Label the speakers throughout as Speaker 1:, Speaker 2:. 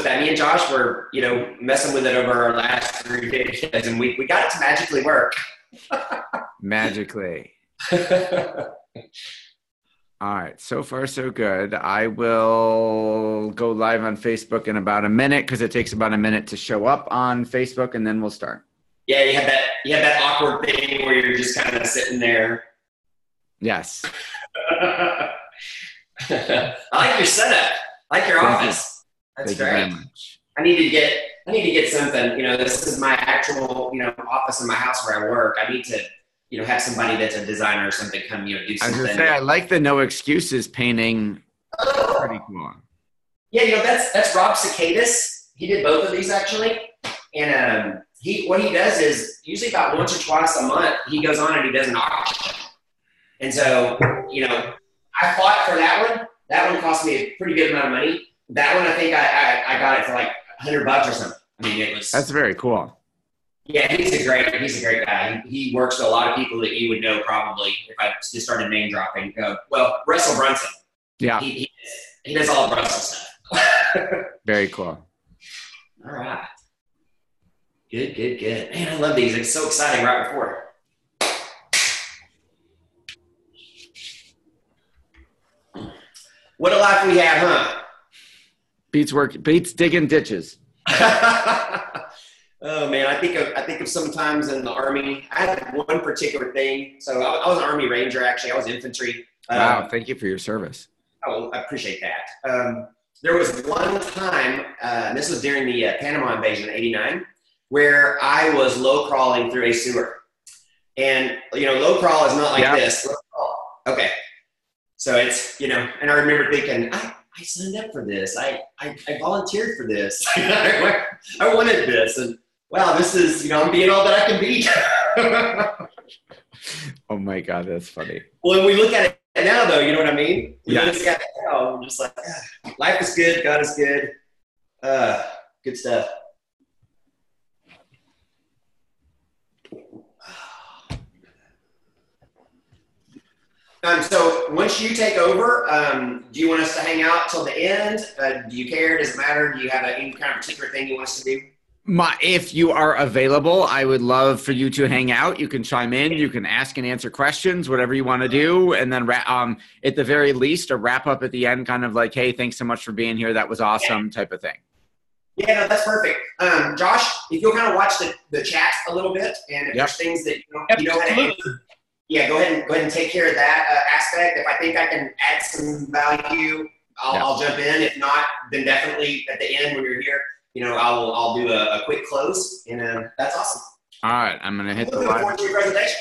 Speaker 1: with that. Me and Josh were, messing with it over our last 3 days, and we got it to magically work.
Speaker 2: Magically. All right. So far, so good. I will go live on Facebook in about a minute because it takes about a minute to show up on Facebook, and then we'll start.
Speaker 1: Yeah, you have that awkward thing where you're just kind of sitting there.
Speaker 2: Yes.
Speaker 1: I like your setup. I like your office. That's great.
Speaker 2: Thank you very much.
Speaker 1: I need to get something. This is my actual, office in my house where I work. I need to, have somebody that's a designer or something come, do something.
Speaker 2: I was gonna say, I like the no excuses painting. Pretty cool.
Speaker 1: Yeah, that's Rob Cicadas. He did both of these actually, and what he does is usually about once or twice a month he goes on and he does an auction. And so, I fought for that one. That one cost me a pretty good amount of money. That one, I think I got it for like $100 or something. I mean,
Speaker 2: That's very cool.
Speaker 1: Yeah, he's a great guy. He works with a lot of people that you would know probably if I just started name dropping. Russell Brunson.
Speaker 2: Yeah.
Speaker 1: He does all the Russell stuff.
Speaker 2: Very cool.
Speaker 1: All right. Good. Man, I love these. It's so exciting right before. What a life we have, huh?
Speaker 2: Beats digging ditches.
Speaker 1: Oh man, I think of sometimes in the Army. I had one particular thing. So I was an Army Ranger actually. I was infantry.
Speaker 2: Wow, thank you for your service.
Speaker 1: Oh, I appreciate that. There was one time, and this was during the Panama invasion in '89, where I was low crawling through a sewer. And low crawl is not like this. Low crawl. Okay. So it's, and I remember thinking, I signed up for this. I volunteered for this. I wanted this. And wow, this is, I'm being all that I can be.
Speaker 2: Oh my God, that's funny.
Speaker 1: Well, when we look at it now though, you know what I mean?
Speaker 2: Yeah.
Speaker 1: Look at it now, I'm just like, life is good. God is good. Good stuff. So once you take over, do you want us to hang out till the end? Do you care? Does it matter? Do you have any kind of particular thing you want us to do?
Speaker 2: If you are available, I would love for you to hang out. You can chime in. You can ask and answer questions, whatever you want to do. And then at the very least, a wrap up at the end, kind of like, hey, thanks so much for being here. That was awesome type of thing.
Speaker 1: Yeah, no, that's perfect. Josh, if you'll kind of watch the chat a little bit, and if there's things that you know how to answer, yeah, go ahead and take care of that aspect. If I think I can add some value, I'll jump in. If not, then definitely at the end when you're here, I'll do a quick close, and that's awesome.
Speaker 2: All right, I'm gonna hit the
Speaker 1: live. Looking forward to your presentation.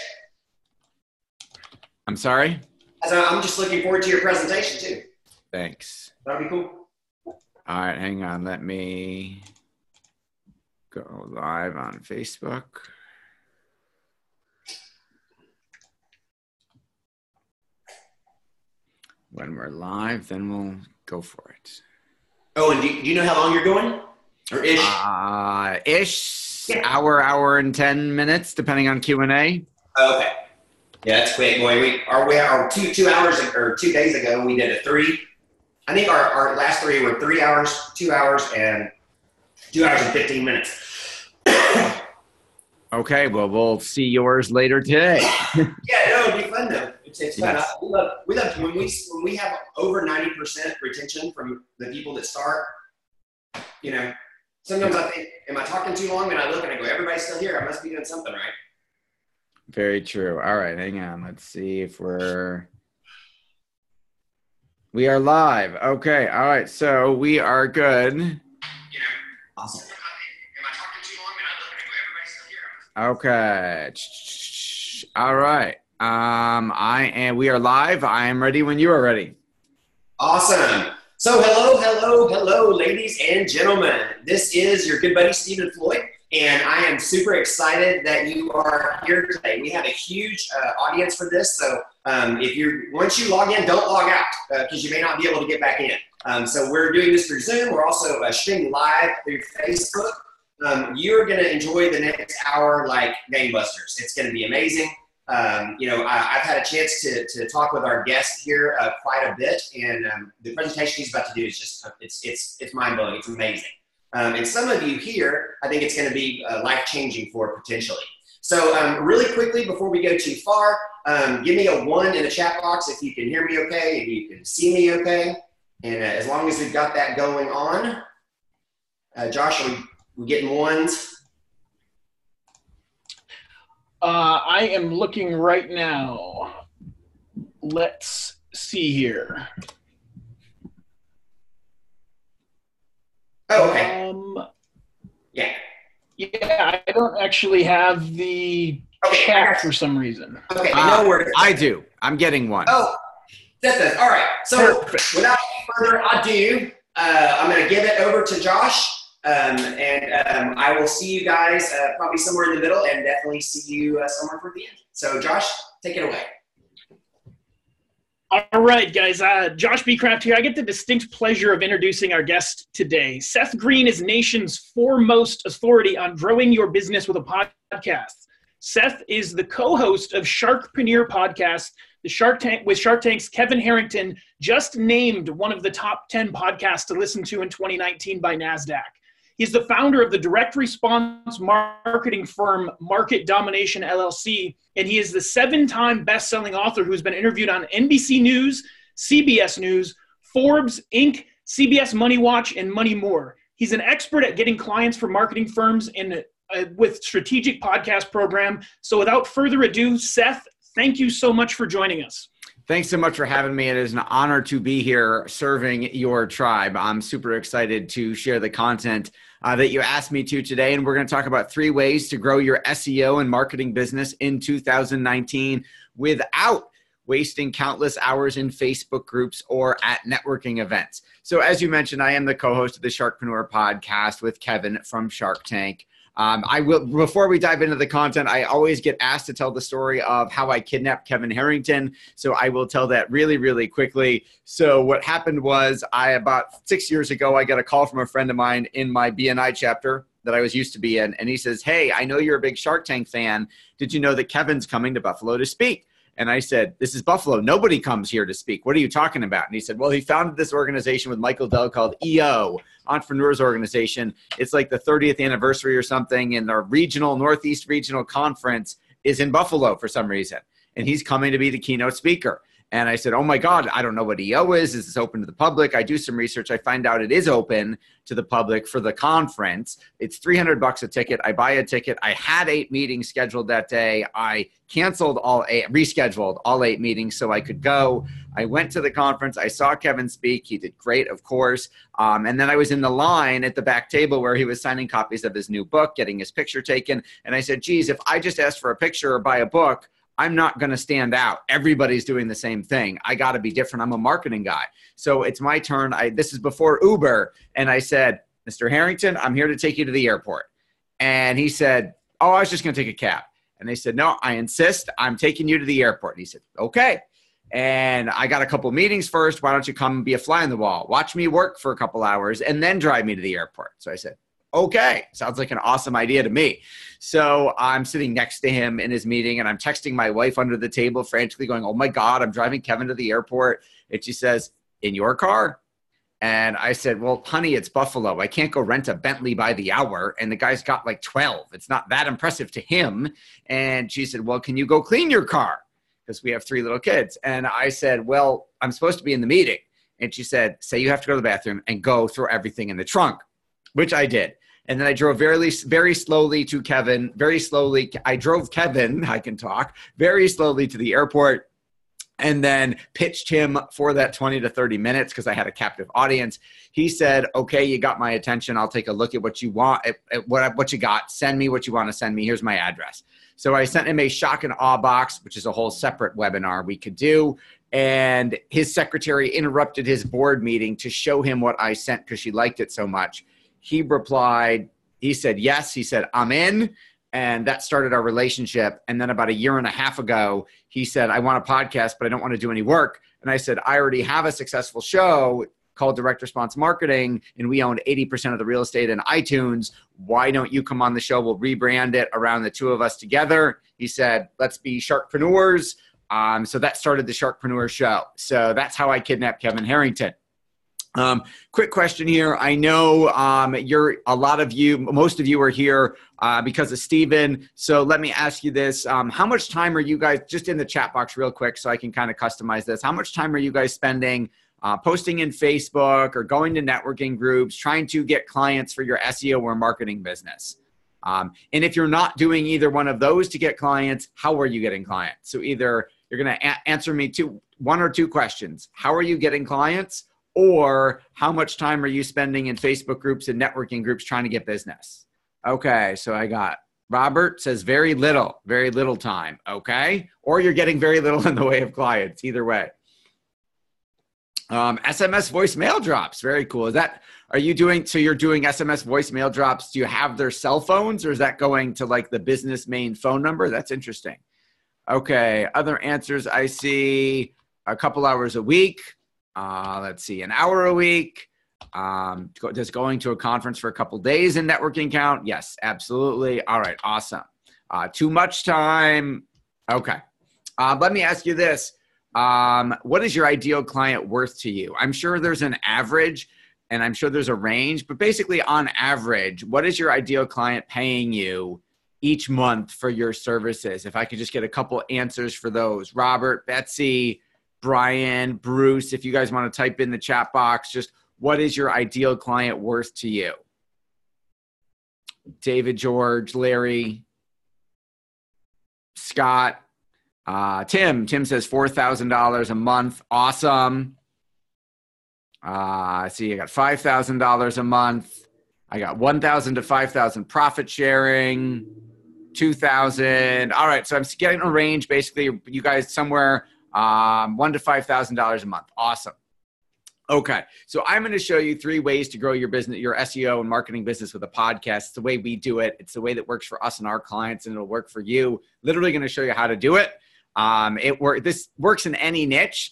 Speaker 2: I'm sorry?
Speaker 1: I'm just looking forward to your presentation too.
Speaker 2: Thanks.
Speaker 1: That'll be cool.
Speaker 2: All right, hang on. Let me go live on Facebook. When we're live, then we'll go for it.
Speaker 1: Oh, and do you know how long you're going? Or
Speaker 2: ish? Hour and 10 minutes, depending on Q&A.
Speaker 1: Okay. Yeah, that's quick, boy. We are 2 hours or 2 days ago, we did a 3. I think our last 3 were 3 hours, 2 hours, and 2 hours and 15 minutes.
Speaker 2: Okay, well, we'll see yours later today.
Speaker 1: Yeah, no, it'd be fun though. It's fun. Yes. We love when we have over 90% retention from the people that start. Sometimes I think, am I talking too long? And I look and I go, everybody's still here. I must be doing something right.
Speaker 2: Very true. All right, hang on. Let's see if we are live. Okay. All right. So we are good.
Speaker 1: Awesome. Am I talking too long? And I look and I go, everybody's still here.
Speaker 2: Okay. All right. We are live. I am ready when you are ready.
Speaker 1: Awesome. So hello, ladies and gentlemen. This is your good buddy, Stephen Floyd, and I am super excited that you are here today. We have a huge audience for this, so once you log in, don't log out because you may not be able to get back in. So we're doing this through Zoom. We're also streaming live through Facebook. You're going to enjoy the next hour like gangbusters. It's going to be amazing. I've had a chance to talk with our guest here quite a bit, and the presentation he's about to do is just it's mind blowing. It's amazing. And some of you here, I think it's going to be life-changing for potentially. So really quickly, before we go too far, give me a 1 in the chat box if you can hear me okay and you can see me okay. And as long as we've got that going on, Josh, are we getting 1s?
Speaker 3: I am looking right now. Let's see here.
Speaker 1: Oh, okay. Yeah.
Speaker 3: Yeah, I don't actually have the chat for some reason.
Speaker 1: Okay, no worries.
Speaker 2: I do. I'm getting 1.
Speaker 1: Oh, Seth does. All right. So without further ado, I'm going to give it over to Josh. And I will see you guys probably somewhere in the middle and definitely see you somewhere for the end. So Josh, take it away.
Speaker 3: All right, guys. Josh B. Kraft here. I get the distinct pleasure of introducing our guest today. Seth Greene is nation's foremost authority on growing your business with a podcast. Seth is the co-host of Sharkpreneur podcast, the Shark Tank with Shark Tank's Kevin Harrington, just named one of the top 10 podcasts to listen to in 2019 by NASDAQ. He's the founder of the direct response marketing firm Market Domination LLC, and he is the 7-time best-selling author who's been interviewed on NBC News, CBS News, Forbes, Inc., CBS Money Watch, and many more. He's an expert at getting clients for marketing firms with strategic podcast program. So without further ado, Seth, thank you so much for joining us.
Speaker 2: Thanks so much for having me. It is an honor to be here serving your tribe. I'm super excited to share the content that you asked me to today. And we're going to talk about 3 ways to grow your SEO and marketing business in 2019 without wasting countless hours in Facebook groups or at networking events. So as you mentioned, I am the co-host of the Sharkpreneur podcast with Kevin from Shark Tank. Before we dive into the content, I always get asked to tell the story of how I kidnapped Kevin Harrington. So I will tell that really, really quickly. So what happened was about 6 years ago, I got a call from a friend of mine in my BNI chapter that I was used to be in. And he says, "Hey, I know you're a big Shark Tank fan. Did you know that Kevin's coming to Buffalo to speak?" And I said, "This is Buffalo. Nobody comes here to speak. What are you talking about?" And he said, "Well, he founded this organization with Michael Dell called EO, Entrepreneurs Organization. It's like the 30th anniversary or something, and our Northeast Regional Conference is in Buffalo for some reason. And he's coming to be the keynote speaker." And I said, "Oh my God, I don't know what EO is. Is this open to the public?" I do some research. I find out it is open to the public for the conference. It's $300 a ticket. I buy a ticket. I had 8 meetings scheduled that day. I rescheduled all 8 meetings so I could go. I went to the conference. I saw Kevin speak. He did great, of course. And then I was in the line at the back table where he was signing copies of his new book, getting his picture taken. And I said, "Geez, if I just asked for a picture or buy a book, I'm not going to stand out. Everybody's doing the same thing. I got to be different. I'm a marketing guy. So it's my turn." This is before Uber. And I said, "Mr. Harrington, I'm here to take you to the airport." And he said, "Oh, I was just going to take a cab." And they said, "No, I insist. I'm taking you to the airport." And he said, "Okay. And I got a couple meetings first. Why don't you come and be a fly on the wall? Watch me work for a couple hours and then drive me to the airport." So I said, "Okay, sounds like an awesome idea to me." So I'm sitting next to him in his meeting, and I'm texting my wife under the table frantically going, "Oh my God, I'm driving Kevin to the airport." And she says, "In your car?" And I said, "Well, honey, it's Buffalo. I can't go rent a Bentley by the hour. And the guy's got like 12. It's not that impressive to him." And she said, "Well, can you go clean your car? Because we have 3 little kids." And I said, "Well, I'm supposed to be in the meeting." And she said, "Say you have to go to the bathroom and go throw everything in the trunk," which I did. And then I drove very slowly to Kevin, I drove Kevin, I can talk, very slowly to the airport, and then pitched him for that 20 to 30 minutes because I had a captive audience. He said, "Okay, you got my attention. I'll take a look at what you want, at what you got. Send me what you want to send me. Here's my address." So I sent him a shock and awe box, which is a whole separate webinar we could do. And his secretary interrupted his board meeting to show him what I sent because she liked it so much. He replied, he said, "Yes." He said, "I'm in." And that started our relationship. And then about a year and a half ago, he said, "I want a podcast, but I don't want to do any work." And I said, "I already have a successful show called Direct Response Marketing, and we own 80% of the real estate in iTunes. Why don't you come on the show? We'll rebrand it around the 2 of us together." He said, "Let's be Sharkpreneurs." So that started the Sharkpreneur show. So that's how I kidnapped Kevin Harrington. Quick question here. I know most of you are here because of Steven. So let me ask you this. How much time are you guys, just in the chat box real quick so I can kind of customize this. How much time are you guys spending posting in Facebook or going to networking groups, trying to get clients for your SEO or marketing business? And if you're not doing either one of those to get clients, how are you getting clients? So either you're going to answer me one or two questions. How are you getting clients? Or how much time are you spending in Facebook groups and networking groups trying to get business? Okay, so I got Robert says very little time. Okay, or you're getting very little in the way of clients. Either way. SMS voicemail drops. Very cool. You're doing SMS voicemail drops. Do you have their cell phones, or is that going to like the business main phone number? That's interesting. Okay, other answers I see a couple hours a week. Let's see, an hour a week. Does going to a conference for a couple days in networking count? Yes, absolutely. All right, awesome. Too much time. Okay. Let me ask you this. What is your ideal client worth to you? I'm sure there's an average and I'm sure there's a range, but basically on average, what is your ideal client paying you each month for your services? If I could just get a couple answers for those. Robert, Betsy, Brian, Bruce, if you guys want to type in the chat box, just what is your ideal client worth to you? David, George, Larry, Scott, Tim says $4,000 a month. Awesome. I see I got $5,000 a month. I got 1,000 to 5,000 profit sharing, 2,000. All right. So I'm getting a range, basically you guys somewhere $1,000 to $5,000 a month. Awesome. Okay. So I'm going to show you 3 ways to grow your business, your SEO and marketing business with a podcast. It's the way we do it. It's the way that works for us and our clients, and it'll work for you. Literally going to show you how to do it. This works in any niche.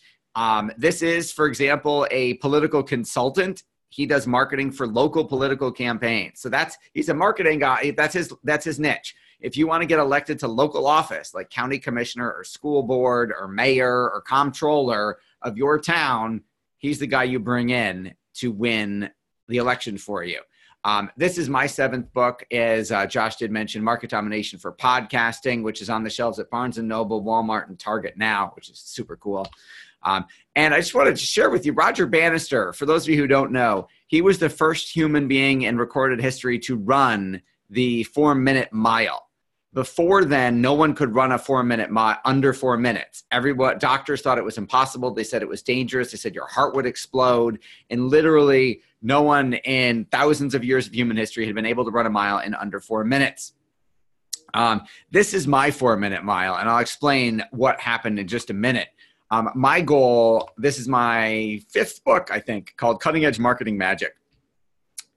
Speaker 2: This is, for example, a political consultant. He does marketing for local political campaigns. So he's a marketing guy. That's his niche. If you want to get elected to local office, like county commissioner or school board or mayor or comptroller of your town, he's the guy you bring in to win the election for you. This is my 7th book, as Josh did mention, Market Domination for Podcasting, which is on the shelves at Barnes & Noble, Walmart, and Target now, which is super cool. And I just wanted to share with you, Roger Bannister, for those of you who don't know, he was the first human being in recorded history to run the 4-minute mile. Before then, no one could run a 4-minute mile under 4 minutes. Doctors thought it was impossible. They said it was dangerous. They said your heart would explode. And literally, no one in thousands of years of human history had been able to run a mile in under 4 minutes. This is my 4-minute mile, and I'll explain what happened in just a minute. My goal, this is my 5th book, I think, called Cutting Edge Marketing Magic.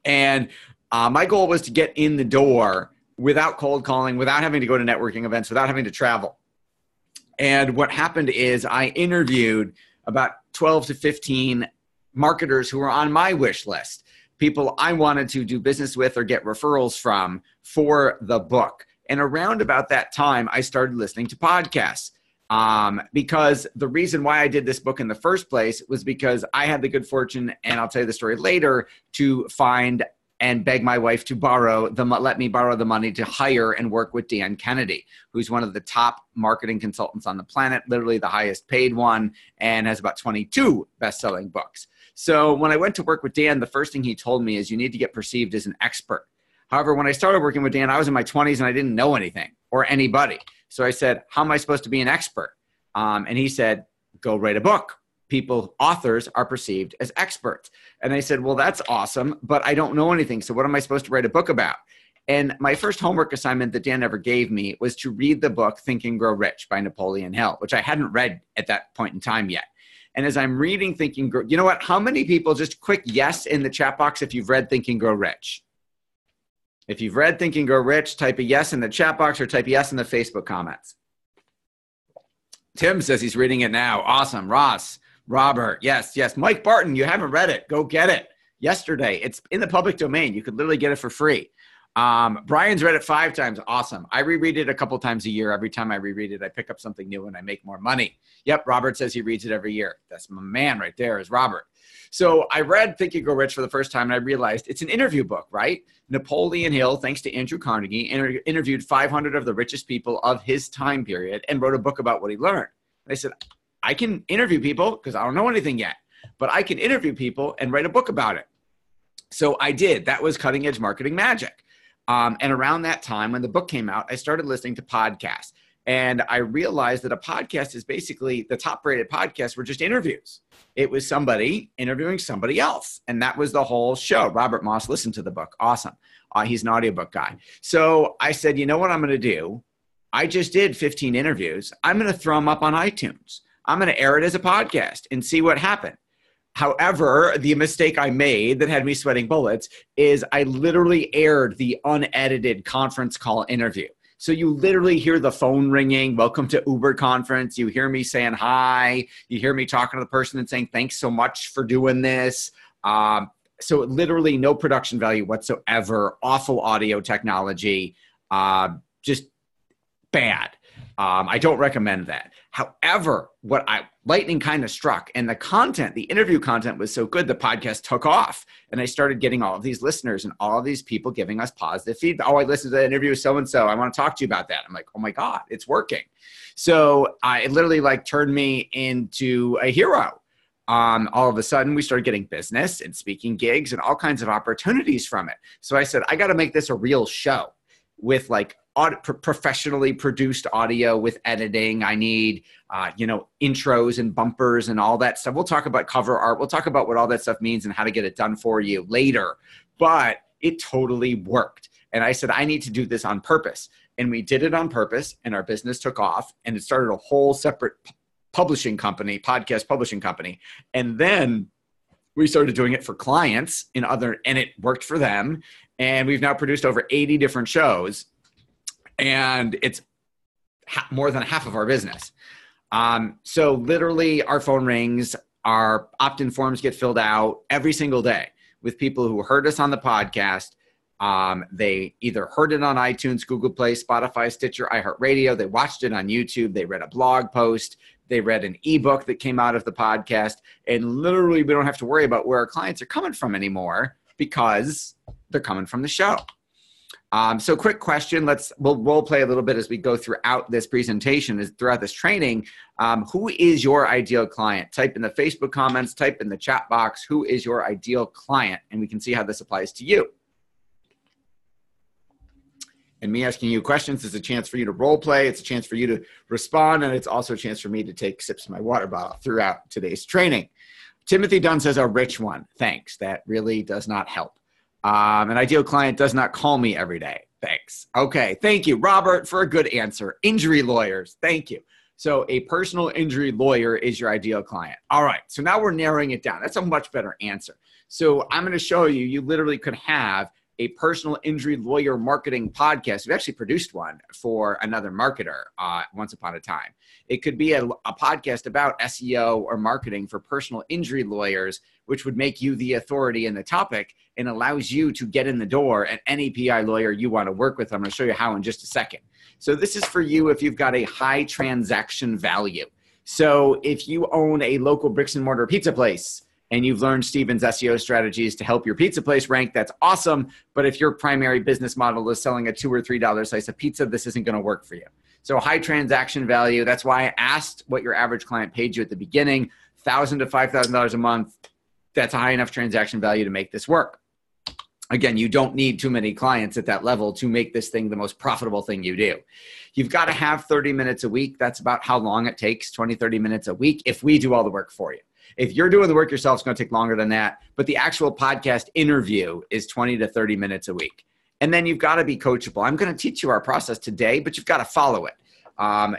Speaker 2: And my goal was to get in the door without cold calling, without having to go to networking events, without having to travel. And what happened is I interviewed about 12 to 15 marketers who were on my wish list, people I wanted to do business with or get referrals from for the book. And around about that time, I started listening to podcasts. Because the reason why I did this book in the first place was because I had the good fortune, and I'll tell you the story later, to find and beg my wife to let me borrow the money to hire and work with Dan Kennedy, who's one of the top marketing consultants on the planet, literally the highest paid one, and has about 22 best-selling books. So when I went to work with Dan, the first thing he told me is you need to get perceived as an expert. However, when I started working with Dan, I was in my 20s and I didn't know anything or anybody. So I said, how am I supposed to be an expert? And he said, go write a book. Authors are perceived as experts. And I said, well, that's awesome, but I don't know anything. So what am I supposed to write a book about? And my first homework assignment that Dan ever gave me was to read the book Think and Grow Rich by Napoleon Hill, which I hadn't read at that point in time yet. And as I'm reading Think and Grow, you know what? How many people, just quick yes in the chat box if you've read Think and Grow Rich? If you've read Think and Grow Rich, type a yes in the chat box or type yes in the Facebook comments. Tim says he's reading it now. Awesome. Ross, Robert, yes. Mike Barton, you haven't read it. Go get it. Yesterday, it's in the public domain. You could literally get it for free. Brian's read it 5 times. Awesome. I reread it a couple times a year. Every time I reread it, I pick up something new and I make more money. Yep. Robert says he reads it every year. That's my man right there is Robert. So I read Think and Grow Rich for the first time and I realized it's an interview book, right? Napoleon Hill, thanks to Andrew Carnegie, interviewed 500 of the richest people of his time period and wrote a book about what he learned. And I said, I can interview people because I don't know anything yet, but I can interview people and write a book about it. So I did. That was Cutting Edge Marketing Magic. And around that time, when the book came out, I started listening to podcasts. And I realized that a podcast is basically the top-rated podcasts were just interviews. It was somebody interviewing somebody else. And that was the whole show. Robert Moss listened to the book. Awesome. He's an audiobook guy. So I said, you know what I'm going to do? I just did 15 interviews. I'm going to throw them up on iTunes. I'm going to air it as a podcast and see what happened. However, the mistake I made that had me sweating bullets is I literally aired the unedited conference call interview. So you literally hear the phone ringing, welcome to Uber conference. You hear me saying hi. You hear me talking to the person and saying, thanks so much for doing this. So literally no production value whatsoever, awful audio technology, just bad. I don't recommend that. However, lightning kind of struck and the content, the interview content was so good, the podcast took off and I started getting all of these listeners and all of these people giving us positive feedback. Oh, I listened to the interview with so-and-so. I want to talk to you about that. I'm like, oh my God, it's working. So it literally turned me into a hero. All of a sudden we started getting business and speaking gigs and all kinds of opportunities from it. So I said, I got to make this a real show with professionally produced audio with editing. I need, intros and bumpers and all that stuff. We'll talk about cover art. We'll talk about what all that stuff means and how to get it done for you later. But it totally worked. And I said, I need to do this on purpose. And we did it on purpose and our business took off and it started a whole separate publishing company, podcast publishing company. And then we started doing it for clients and it worked for them. And we've now produced over 80 different shows. And it's more than half of our business. So literally our phone rings, our opt-in forms get filled out every single day with people who heard us on the podcast. They either heard it on iTunes, Google Play, Spotify, Stitcher, iHeartRadio. They watched it on YouTube. They read a blog post. They read an ebook that came out of the podcast. And literally we don't have to worry about where our clients are coming from anymore because they're coming from the show. So quick question, we'll role play a little bit as we go throughout this presentation, throughout this training. Who is your ideal client? Type in the Facebook comments, type in the chat box, who is your ideal client? And we can see how this applies to you. And me asking you questions is a chance for you to role play. It's a chance for you to respond. And it's also a chance for me to take sips of my water bottle throughout today's training. Timothy Dunn says a rich one. Thanks. That really does not help. An ideal client does not call me every day. Thanks. Okay. Thank you, Robert, for a good answer. Injury lawyers. Thank you. So a personal injury lawyer is your ideal client. All right. So now we're narrowing it down. That's a much better answer. So I'm going to show you, you literally could have a personal injury lawyer marketing podcast. We've actually produced one for another marketer once upon a time. It could be a podcast about SEO or marketing for personal injury lawyers, which would make you the authority in the topic and allows you to get in the door at any PI lawyer you want to work with. I'm going to show you how in just a second. So this is for you if you've got a high transaction value. So if you own a local bricks and mortar pizza place, and you've learned Steven's SEO strategies to help your pizza place rank, that's awesome. But if your primary business model is selling a $2 or $3 slice of pizza, this isn't going to work for you. So high transaction value, that's why I asked what your average client paid you at the beginning, $1,000 to $5,000 a month. That's a high enough transaction value to make this work. Again, you don't need too many clients at that level to make this thing the most profitable thing you do. You've got to have 30 minutes a week. That's about how long it takes, 20, 30 minutes a week if we do all the work for you. If you're doing the work yourself, it's going to take longer than that. But the actual podcast interview is 20 to 30 minutes a week. And then you've got to be coachable. I'm going to teach you our process today, but you've got to follow it.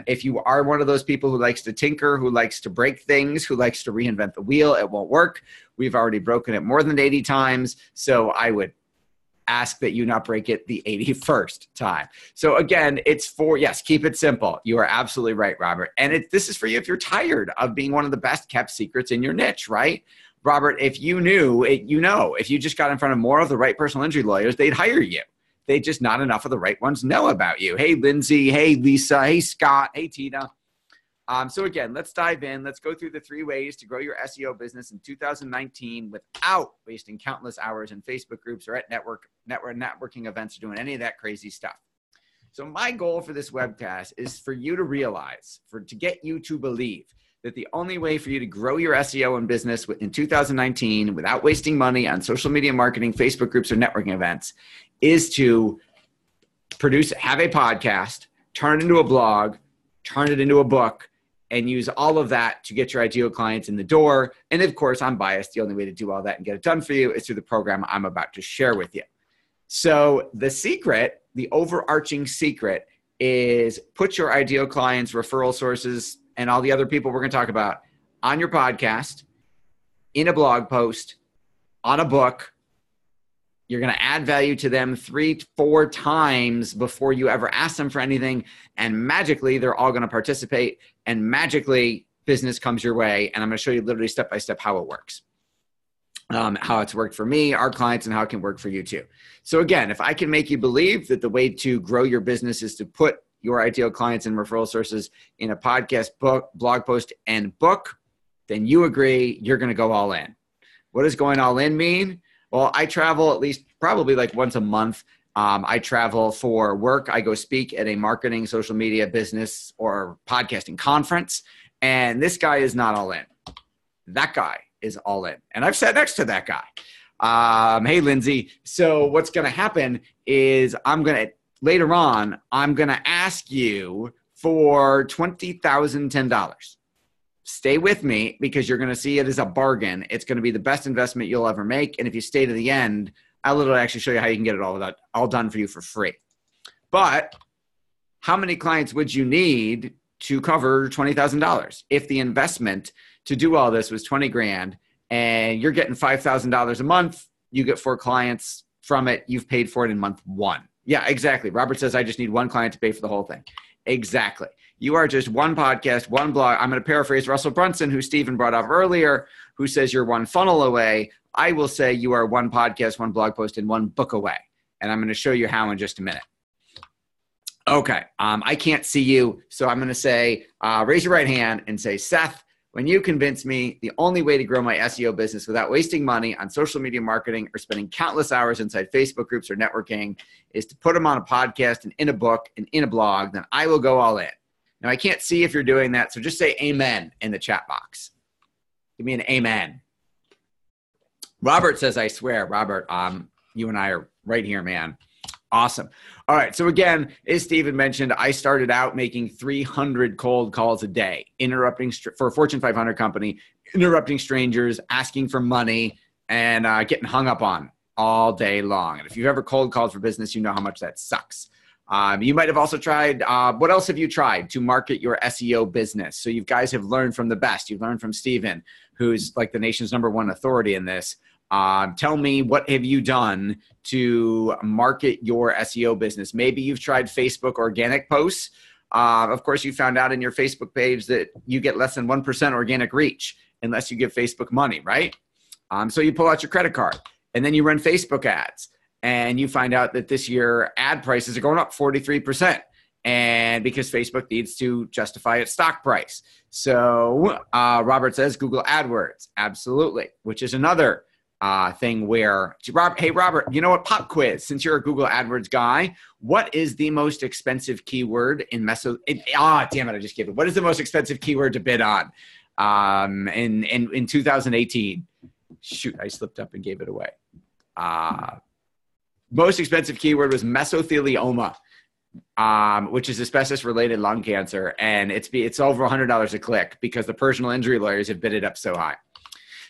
Speaker 2: If you are one of those people who likes to tinker, who likes to break things, who likes to reinvent the wheel, it won't work. We've already broken it more than 80 times. So I would ask that you not break it the 81st time. So again, it's for, yes, keep it simple. You are absolutely right, Robert. And this is for you if you're tired of being one of the best kept secrets in your niche, right? Robert, if you knew, if you just got in front of more of the right personal injury lawyers, they'd hire you. they just not enough of the right ones know about you. Hey, Lindsay. Hey, Lisa. Hey, Scott. Hey, Tina. So again, let's dive in. Let's go through the 3 ways to grow your SEO business in 2019 without wasting countless hours in Facebook groups or at networking events or doing any of that crazy stuff. So my goal for this webcast is for you to realize, to get you to believe that the only way for you to grow your SEO and business in 2019 without wasting money on social media marketing, Facebook groups, or networking events is to have a podcast, turn it into a blog, turn it into a book, and use all of that to get your ideal clients in the door. And of course, I'm biased. The only way to do all that and get it done for you is through the program I'm about to share with you. So the secret, the overarching secret, is put your ideal clients, referral sources, and all the other people we're going to talk about on your podcast, in a blog post, on a book. You're going to add value to them 3-4 times before you ever ask them for anything. And magically, they're all going to participate. And magically, business comes your way. And I'm going to show you literally step-by-step how it works. How it's worked for me, our clients, and how it can work for you too. So again, if I can make you believe that the way to grow your business is to put your ideal clients and referral sources in a podcast, book, blog post, and book, then you agree you're going to go all in. What does going all in mean? Well, I travel at least probably like once a month. I travel for work. I go speak at a marketing, social media, business, or podcasting conference. And this guy is not all in. That guy is all in. And I've sat next to that guy. Hey, Lindsay. So what's going to happen is later on, I'm going to ask you for $20,010. Stay with me because you're going to see it as a bargain. It's going to be the best investment you'll ever make. And if you stay to the end, I'll literally actually show you how you can get it all done for you for free. But how many clients would you need to cover $20,000? If the investment to do all this was 20 grand and you're getting $5,000 a month, you get 4 clients from it. You've paid for it in month 1. Yeah, exactly. Robert says, I just need 1 client to pay for the whole thing. Exactly. You are just 1 podcast, 1 blog. I'm going to paraphrase Russell Brunson, who Stephen brought up earlier, who says you're 1 funnel away. I will say you are 1 podcast, 1 blog post, and 1 book away. And I'm going to show you how in just a minute. Okay. I can't see you. So I'm going to say, raise your right hand and say, Seth, when you convince me the only way to grow my SEO business without wasting money on social media marketing or spending countless hours inside Facebook groups or networking is to put them on a podcast and in a book and in a blog, then I will go all in. Now, I can't see if you're doing that, so just say amen in the chat box. Give me an amen. Robert says, I swear. Robert, you and I are right here, man. Awesome. All right. So again, as Stephen mentioned, I started out making 300 cold calls a day, for a Fortune 500 company, interrupting strangers, asking for money, and getting hung up on all day long. And if you've ever cold called for business, you know how much that sucks. You might have also tried, what else have you tried to market your SEO business? So you guys have learned from the best. You've learned from Stephen, who's like the nation's #1 authority in this. Tell me, what have you done to market your SEO business? Maybe you've tried Facebook organic posts. Of course, you found out in your Facebook page that you get less than 1% organic reach unless you give Facebook money, right? So you pull out your credit card and then you run Facebook ads and you find out that this year ad prices are going up 43%. And because Facebook needs to justify its stock price. So Robert says Google AdWords. Absolutely. Which is another thing where, hey, Robert, you know what? Pop quiz. Since you're a Google AdWords guy, what is the most expensive keyword in damn it, I just gave it. What is the most expensive keyword to bid on in 2018? Shoot, I slipped up and gave it away. Most expensive keyword was mesothelioma, which is asbestos-related lung cancer, and it's over $100 a click because the personal injury lawyers have bid it up so high.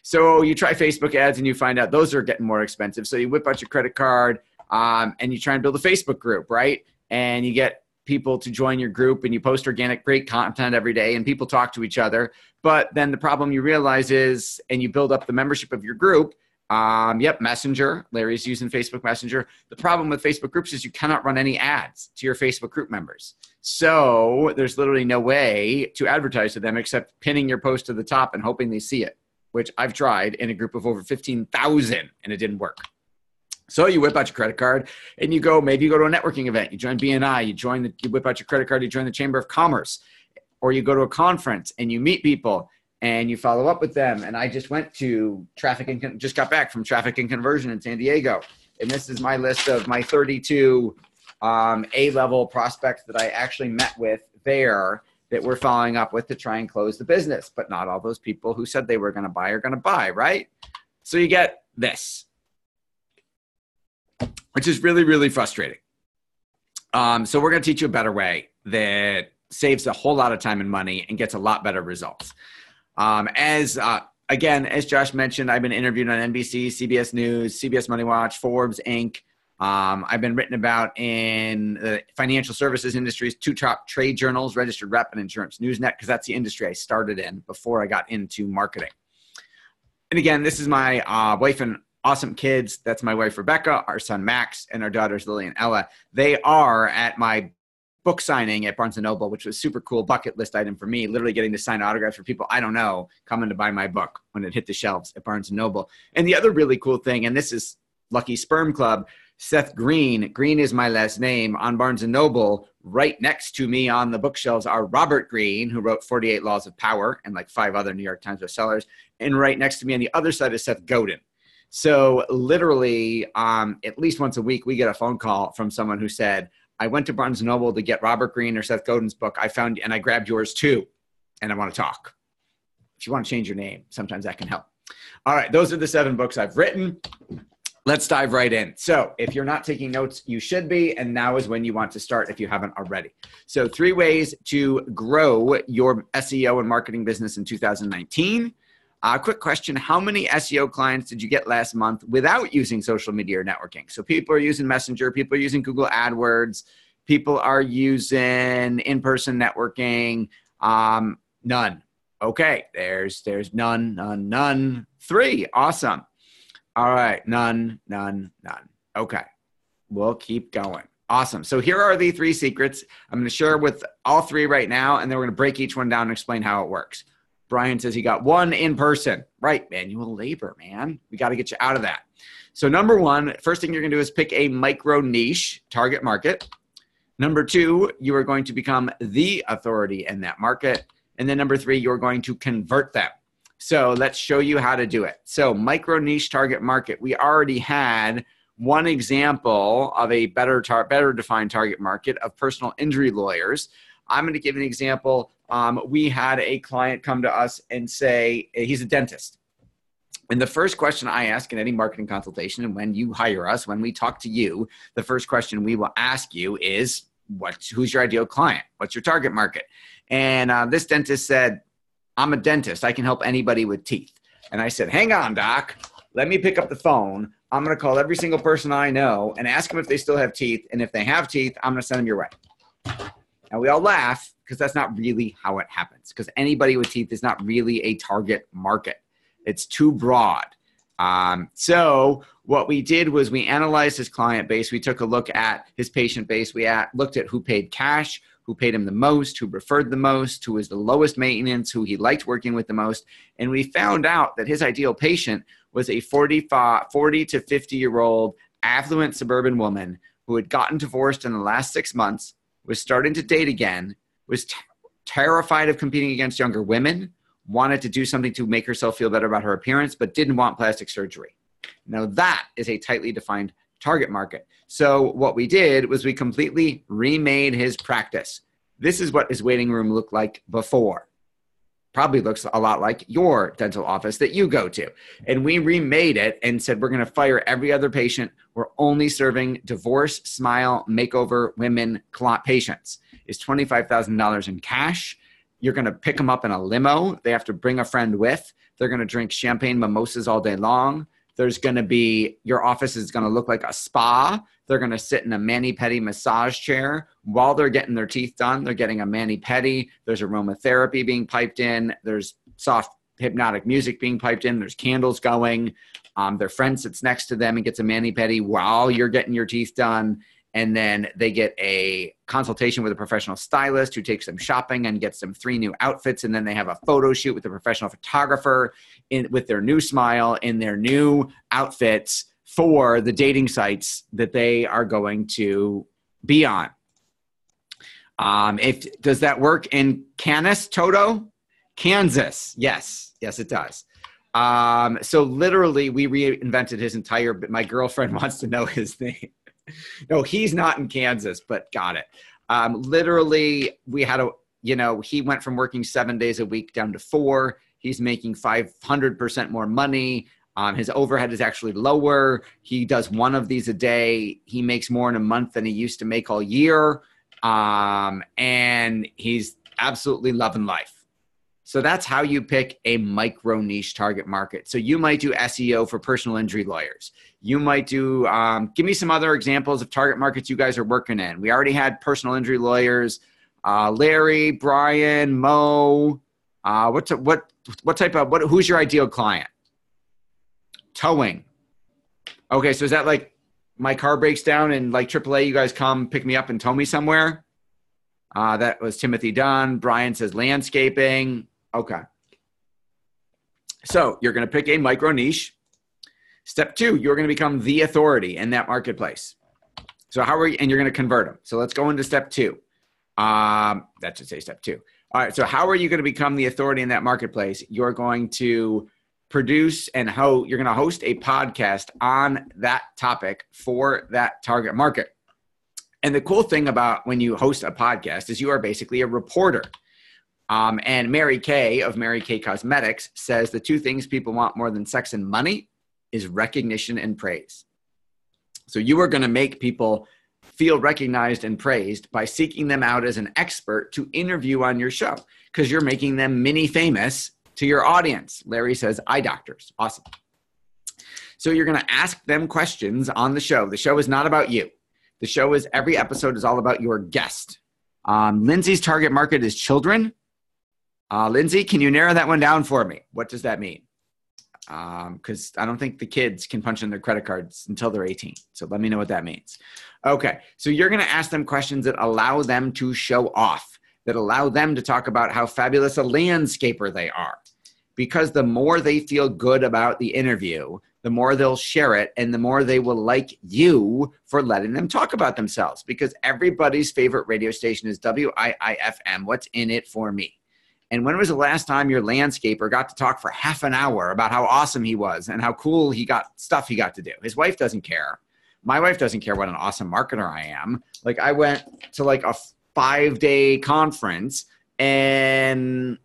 Speaker 2: So you try Facebook ads and you find out those are getting more expensive. So you whip out your credit card and you try and build a Facebook group, right? And you get people to join your group and you post organic, great content every day and people talk to each other. But then the problem you realize is, and you build up the membership of your group. Messenger. Larry's using Facebook Messenger. The problem with Facebook groups is you cannot run any ads to your Facebook group members. So there's literally no way to advertise to them except pinning your post to the top and hoping they see it, which I've tried in a group of over 15,000 and it didn't work. So you whip out your credit card and you go, maybe you go to a networking event, you join BNI, you whip out your credit card, you join the Chamber of Commerce, or you go to a conference and you meet people and you follow up with them. And I just went to just got back from Traffic and Conversion in San Diego. And this is my list of my 32 A-level prospects that I actually met with there that we're following up with to try and close the business. But not all those people who said they were going to buy are going to buy, right? So you get this, which is really, really frustrating. So we're going to teach you a better way that saves a whole lot of time and money and gets a lot better results. Again, as Josh mentioned, I've been interviewed on NBC, CBS News, CBS Money Watch, Forbes, Inc. I've been written about in the financial services industries, 2 top trade journals, Registered Rep and Insurance Newsnet, because that's the industry I started in before I got into marketing. And again, this is my wife and awesome kids. That's my wife, Rebecca, our son, Max, and our daughters, Lily and Ella. They are at my book signing at Barnes & Noble, which was a super cool bucket list item for me, literally getting to sign autographs for people I don't know coming to buy my book when it hit the shelves at Barnes & Noble. And the other really cool thing, and this is Lucky Sperm Club, Seth Greene, Greene is my last name, on Barnes & Noble, right next to me on the bookshelves are Robert Greene, who wrote 48 Laws of Power and like 5 other New York Times bestsellers. And right next to me on the other side is Seth Godin. So literally at least once a week, we get a phone call from someone who said, I went to Barnes & Noble to get Robert Greene or Seth Godin's book. I found, and I grabbed yours too, and I want to talk. If you want to change your name, sometimes that can help. All right, those are the 7 books I've written. Let's dive right in. So if you're not taking notes, you should be, and now is when you want to start if you haven't already. So 3 ways to grow your SEO and marketing business in 2019. Quick question, how many SEO clients did you get last month without using social media or networking? So people are using Messenger, people are using Google AdWords, people are using in-person networking, none. Okay, there's none. 3, awesome. All right, none. Okay, we'll keep going. Awesome. So here are the 3 secrets. I'm going to share with all 3 right now, and then we're going to break each one down and explain how it works. Brian says he got 1 in person. Right, manual labor, man. We got to get you out of that. So number 1, first thing you're going to do is pick a micro niche target market. Number 2, you are going to become the authority in that market. And then number 3, you're going to convert them. So let's show you how to do it. So micro niche target market. We already had one example of a better defined target market of personal injury lawyers. I'm going to give an example. We had a client come to us and say, he's a dentist. And the first question I ask in any marketing consultation, and when you hire us, when we talk to you, the first question we will ask you is, who's your ideal client? What's your target market? And this dentist said, I'm a dentist. I can help anybody with teeth. And I said, hang on, doc. Let me pick up the phone. I'm going to call every single person I know and ask them if they still have teeth. And if they have teeth, I'm going to send them your way. And we all laugh because that's not really how it happens, because anybody with teeth is not really a target market. It's too broad. So what we did was we analyzed his client base. We took a look at his patient base. We looked at who paid cash, who paid him the most, who referred the most, who was the lowest maintenance, who he liked working with the most. And we found out that his ideal patient was a 40 to 50-year-old affluent suburban woman who had gotten divorced in the last 6 months, was starting to date again, was terrified of competing against younger women, wanted to do something to make herself feel better about her appearance, but didn't want plastic surgery. Now that is a tightly defined target market. So what we did was we completely remade his practice. This is what his waiting room looked like before. Probably looks a lot like your dental office that you go to. And we remade it and said, we're going to fire every other patient. We're only serving divorce, smile, makeover, women, patients. It's $25,000 in cash. You're going to pick them up in a limo. They have to bring a friend with. They're going to drink champagne mimosas all day long. There's going to be, your office is going to look like a spa. They're going to sit in a mani-pedi massage chair. While they're getting their teeth done, they're getting a mani-pedi. There's aromatherapy being piped in. There's soft hypnotic music being piped in. There's candles going. Their friend sits next to them and gets a mani-pedi while you're getting your teeth done. And then they get a consultation with a professional stylist who takes them shopping and gets them 3 new outfits. And then they have a photo shoot with a professional photographer with their new smile in their new outfits for the dating sites that they are going to be on. Does that work in Toto? Kansas? Yes, it does. So literally, we reinvented his entire. My girlfriend wants to know his name. No, he's not in Kansas, but got it. Literally, we had he went from working 7 days a week down to 4. He's making 500% more money. His overhead is actually lower. He does one of these a day. He makes more in a month than he used to make all year. And he's absolutely loving life. So that's how you pick a micro niche target market. So you might do SEO for personal injury lawyers. You might do, give me some other examples of target markets you guys are working in. We already had personal injury lawyers, Larry, Brian, Mo. Who's your ideal client? Towing. Okay, so is that like my car breaks down and like AAA, you guys come pick me up and tow me somewhere? That was Timothy Dunn. Brian says landscaping. Okay. So you're going to pick a micro niche. Step 2, you're going to become the authority in that marketplace. So and you're going to convert them. So let's go into step 2. That should say step 2. All right. So how are you going to become the authority in that marketplace? You're going to produce and you're going to host a podcast on that topic for that target market. And the cool thing about when you host a podcast is you are basically a reporter. And Mary Kay of Mary Kay Cosmetics says the 2 things people want more than sex and money is recognition and praise. So you are going to make people feel recognized and praised by seeking them out as an expert to interview on your show because you're making them mini famous to your audience. Larry says eye doctors. Awesome. So you're going to ask them questions on the show. The show is not about you. The show is every episode is all about your guest. Lindsay's target market is children. Lindsay, can you narrow that one down for me? What does that mean? Because I don't think the kids can punch in their credit cards until they're 18. So let me know what that means. Okay. So you're going to ask them questions that allow them to show off, that allow them to talk about how fabulous a landscaper they are. Because the more they feel good about the interview, the more they'll share it and the more they will like you for letting them talk about themselves. Because everybody's favorite radio station is WIIFM. What's in it for me? And when was the last time your landscaper got to talk for half an hour about how awesome he was and how cool he got to do? His wife doesn't care. My wife doesn't care what an awesome marketer I am. Like I went to like a 5-day conference and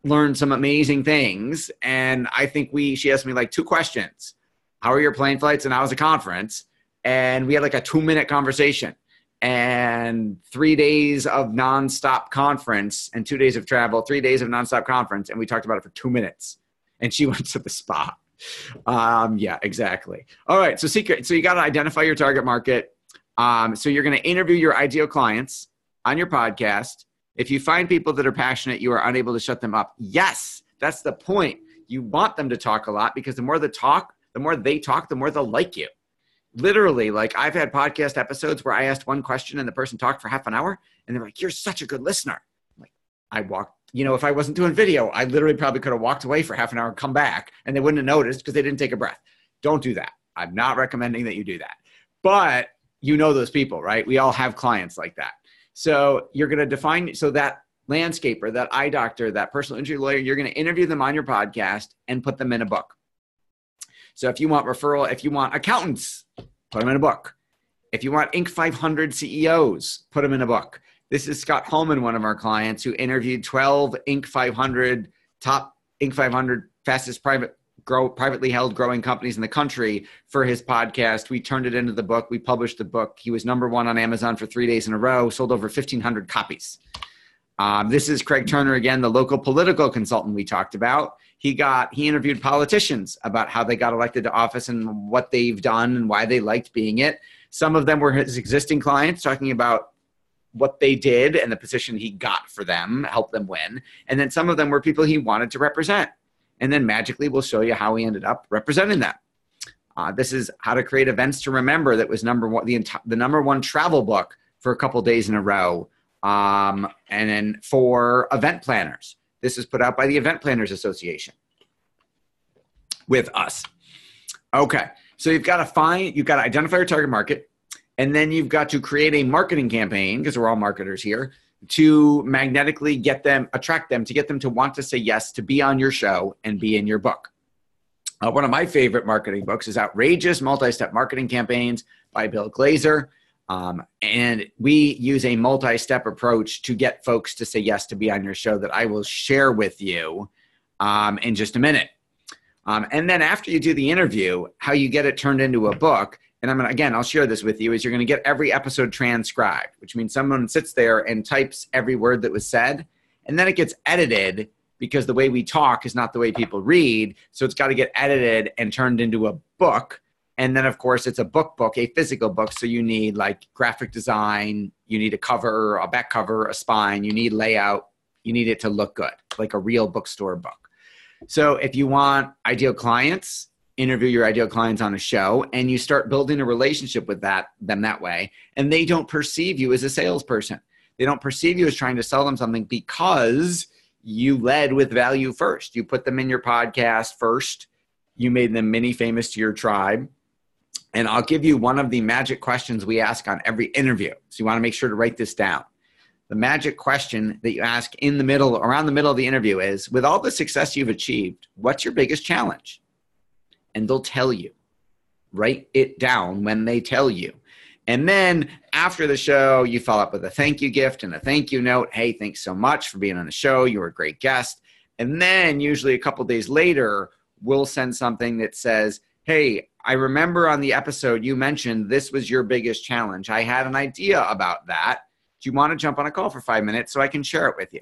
Speaker 2: learned some amazing things. And I think she asked me like 2 questions. How are your plane flights? And how was the conference? And we had like a 2-minute conversation. And 3 days of nonstop conference and 2 days of travel, 3 days of nonstop conference. And we talked about it for 2 minutes and she went to the spa. Yeah, exactly. All right. So you got to identify your target market. So you're going to interview your ideal clients on your podcast. If you find people that are passionate, you are unable to shut them up. Yes, that's the point. You want them to talk a lot because the more they talk, the more they'll like you. Literally, like I've had podcast episodes where I asked one question and the person talked for half an hour and they're like, you're such a good listener. I'm like, I walked, if I wasn't doing video, I literally probably could have walked away for half an hour and come back and they wouldn't have noticed because they didn't take a breath. Don't do that. I'm not recommending that you do that. But you know those people, right? We all have clients like that. So you're going to define, so that landscaper, that eye doctor, that personal injury lawyer, you're going to interview them on your podcast and put them in a book. So if you want accountants, put them in a book. If you want Inc. 500 CEOs, put them in a book. This is Scott Hallman, one of our clients, who interviewed 12 Inc. 500, top Inc. 500 fastest privately held growing companies in the country for his podcast. We turned it into the book. We published the book. He was #1 on Amazon for 3 days in a row, sold over 1,500 copies. This is Craig Turner again, the local political consultant we talked about. He interviewed politicians about how they got elected to office and what they've done and why they liked being it. Some of them were his existing clients talking about what they did and the position he got for them, helped them win. And then some of them were people he wanted to represent. And then magically we'll show you how he ended up representing them. This is How to Create Events to Remember. That was the #1 travel book for a couple days in a row. And then for event planners, this is put out by the Event Planners Association with us. Okay. So you've got to identify your target market, and then you've got to create a marketing campaign, because we're all marketers here, to magnetically attract them, to get them to want to say yes, to be on your show and be in your book. One of my favorite marketing books is Outrageous Multi-Step Marketing Campaigns by Bill Glazer. And we use a multi-step approach to get folks to say yes to be on your show that I will share with you in just a minute. And then after you do the interview, how you get it turned into a book, and I'll share this with you, is you're going to get every episode transcribed, which means someone sits there and types every word that was said, and then it gets edited, because the way we talk is not the way people read. So it's got to get edited and turned into a book. And then, of course, it's a book, a physical book. So you need like graphic design, you need a cover, a back cover, a spine, you need layout, you need it to look good, like a real bookstore book. So if you want ideal clients, interview your ideal clients on a show, and you start building a relationship with them that way. And they don't perceive you as a salesperson. They don't perceive you as trying to sell them something, because you led with value first. You put them in your podcast first. You made them mini famous to your tribe. And I'll give you one of the magic questions we ask on every interview. So you want to make sure to write this down. The magic question that you ask around the middle of the interview is, with all the success you've achieved, what's your biggest challenge? And they'll tell you. Write it down when they tell you. And then after the show, you follow up with a thank you gift and a thank you note. Hey, thanks so much for being on the show. You were a great guest. And then usually a couple days later, we'll send something that says, hey, I remember on the episode you mentioned this was your biggest challenge. I had an idea about that. Do you want to jump on a call for 5 minutes so I can share it with you?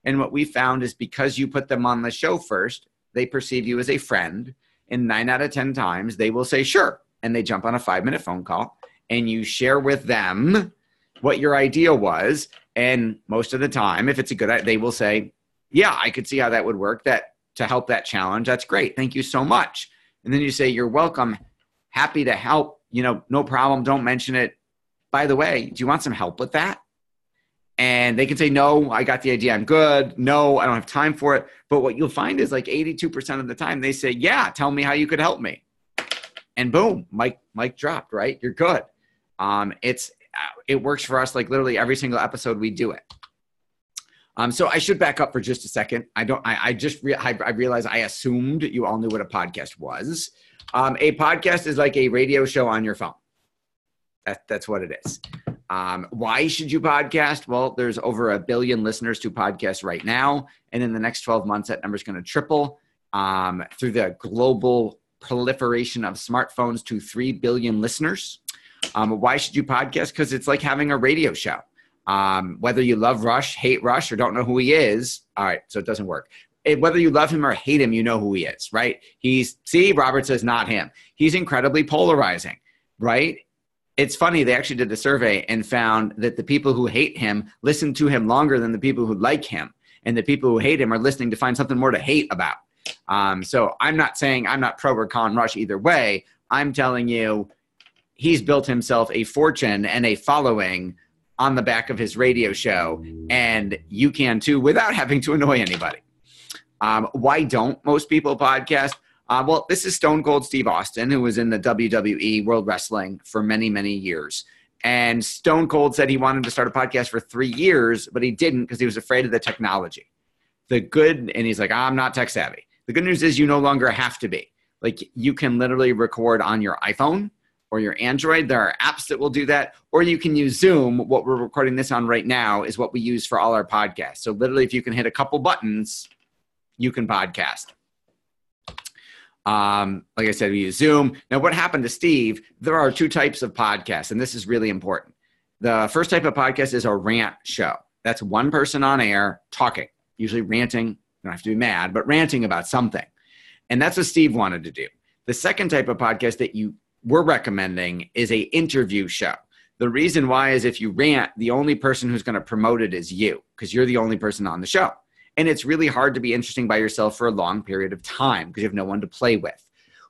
Speaker 2: And what we found is, because you put them on the show first, they perceive you as a friend. And 9 out of 10 times, they will say, sure. And they jump on a 5-minute phone call, and you share with them what your idea was. And most of the time, if it's a good idea, they will say, yeah, I could see how that would work, that to help that challenge. That's great. Thank you so much. And then you say, you're welcome. Happy to help. No problem. Don't mention it. By the way, do you want some help with that? And they can say, no, I got the idea. I'm good. No, I don't have time for it. But what you'll find is like 82% of the time they say, yeah, tell me how you could help me. And boom, mic dropped, right? You're good. It works for us like literally every single episode we do it. So I should back up for just a second. I realized I assumed you all knew what a podcast was. A podcast is like a radio show on your phone. That's what it is. Why should you podcast? Well, there's over 1 billion listeners to podcasts right now. And in the next 12 months, that number is going to triple through the global proliferation of smartphones to 3 billion listeners. Why should you podcast? Because it's like having a radio show. Whether you love Rush, hate Rush, or don't know who he is. All right, so it doesn't work. Whether you love him or hate him, you know who he is, right? Robert says not him. He's incredibly polarizing, right? It's funny, they actually did a survey and found that the people who hate him listen to him longer than the people who like him. And the people who hate him are listening to find something more to hate about. So I'm not saying I'm not pro or con Rush either way. I'm telling you, he's built himself a fortune and a following on the back of his radio show. And you can too, without having to annoy anybody. Why don't most people podcast? Well, this is Stone Cold Steve Austin, who was in the WWE World Wrestling for many, many years. And Stone Cold said he wanted to start a podcast for 3 years, but he didn't because he was afraid of the technology. And he's like, I'm not tech savvy. The good news is you no longer have to be. Like, you can literally record on your iPhone or your Android. There are apps that will do that. Or you can use Zoom. What we're recording this on right now is what we use for all our podcasts. So literally, if you can hit a couple buttons, you can podcast. Like I said, we use Zoom. Now, what happened to Steve? There are 2 types of podcasts, and this is really important. The first type of podcast is a rant show. That's one person on air talking, usually ranting. You don't have to be mad, but ranting about something. And that's what Steve wanted to do. The second type of podcast that we're recommending is a interview show. The reason why is if you rant, the only person who's going to promote it is you, because you're the only person on the show. And it's really hard to be interesting by yourself for a long period of time because you have no one to play with.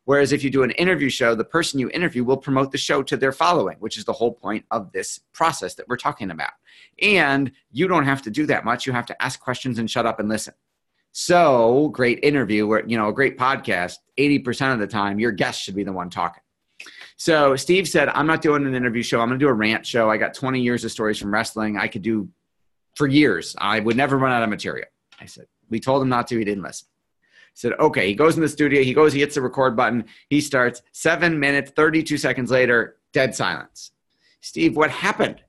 Speaker 2: Whereas if you do an interview show, the person you interview will promote the show to their following, which is the whole point of this process that we're talking about. And you don't have to do that much. You have to ask questions and shut up and listen. So great interview, or a great podcast, 80% of the time, your guest should be the one talking. So Steve said, I'm not doing an interview show. I'm going to do a rant show. I got 20 years of stories from wrestling I could do for years. I would never run out of material. I said, we told him not to. He didn't listen. He said, okay. He goes in the studio. He hits the record button. He starts. 7 minutes, 32 seconds later, dead silence. Steve, what happened?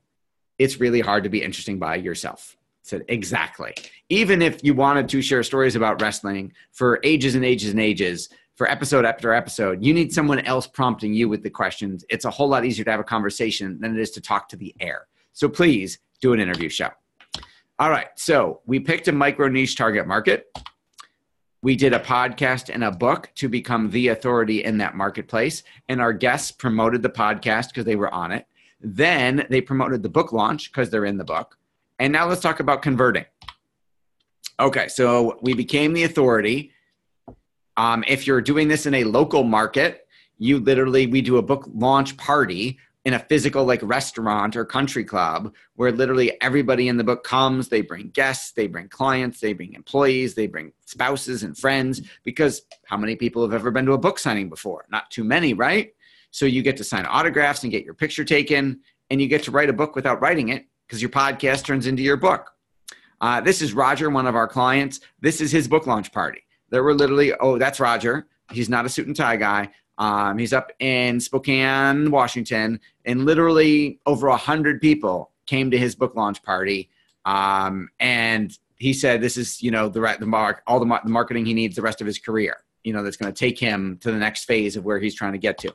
Speaker 2: It's really hard to be interesting by yourself. I said, exactly. Even if you wanted to share stories about wrestling for ages and ages and ages, for episode after episode, you need someone else prompting you with the questions. It's a whole lot easier to have a conversation than it is to talk to the air. So please do an interview show. All right. So we picked a micro niche target market. We did a podcast and a book to become the authority in that marketplace. And our guests promoted the podcast because they were on it. Then they promoted the book launch because they're in the book. And now let's talk about converting. Okay, so we became the authority. If you're doing this in a local market, we do a book launch party in a physical like restaurant or country club where literally everybody in the book comes. They bring guests, they bring clients, they bring employees, they bring spouses and friends, because how many people have ever been to a book signing before? Not too many, right? So you get to sign autographs and get your picture taken, and you get to write a book without writing it because your podcast turns into your book. This is Roger, one of our clients. This is his book launch party. There were literally, that's Roger. He's not a suit and tie guy. He's up in Spokane, Washington, and literally over 100 people came to his book launch party. And he said, this is, the marketing he needs the rest of his career, that's going to take him to the next phase of where he's trying to get to.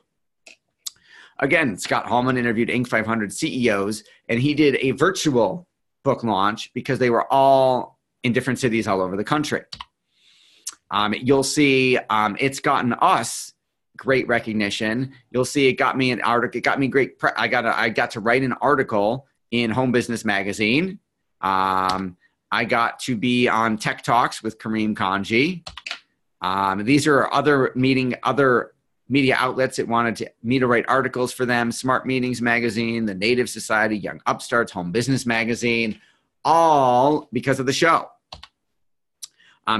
Speaker 2: Again, Scott Hallman interviewed Inc. 500 CEOs, and he did a virtual book launch because they were all in different cities all over the country. You'll see it's gotten us great recognition. You'll see it got me an article. It got me great. I got to write an article in Home Business Magazine. I got to be on Tech Talks with Kareem Kanji. These are other media outlets that wanted me to write articles for them. Smart Meetings Magazine, the Native Society, Young Upstarts, Home Business Magazine, all because of the show.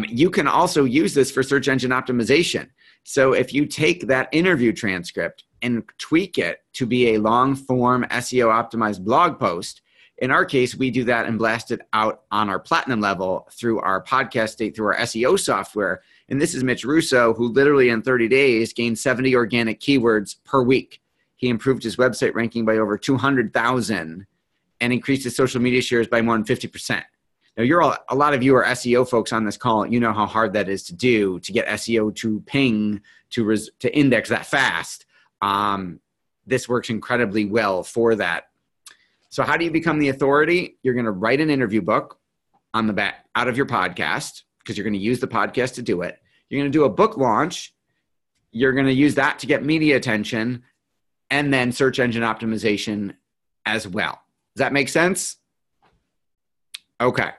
Speaker 2: You can also use this for search engine optimization. So if you take that interview transcript and tweak it to be a long form SEO optimized blog post, in our case, we do that and blast it out on our platinum level through our podcast state, through our SEO software. And this is Mitch Russo, who literally in 30 days gained 70 organic keywords per week. He improved his website ranking by over 200,000 and increased his social media shares by more than 50%. Now, a lot of you are SEO folks on this call. You know how hard that is to do, to get SEO to ping, to index that fast. This works incredibly well for that. So how do you become the authority? You're going to write an interview book on the back out of your podcast, because you're going to use the podcast to do it. You're going to do a book launch. You're going to use that to get media attention, and then search engine optimization as well. Does that make sense? Okay.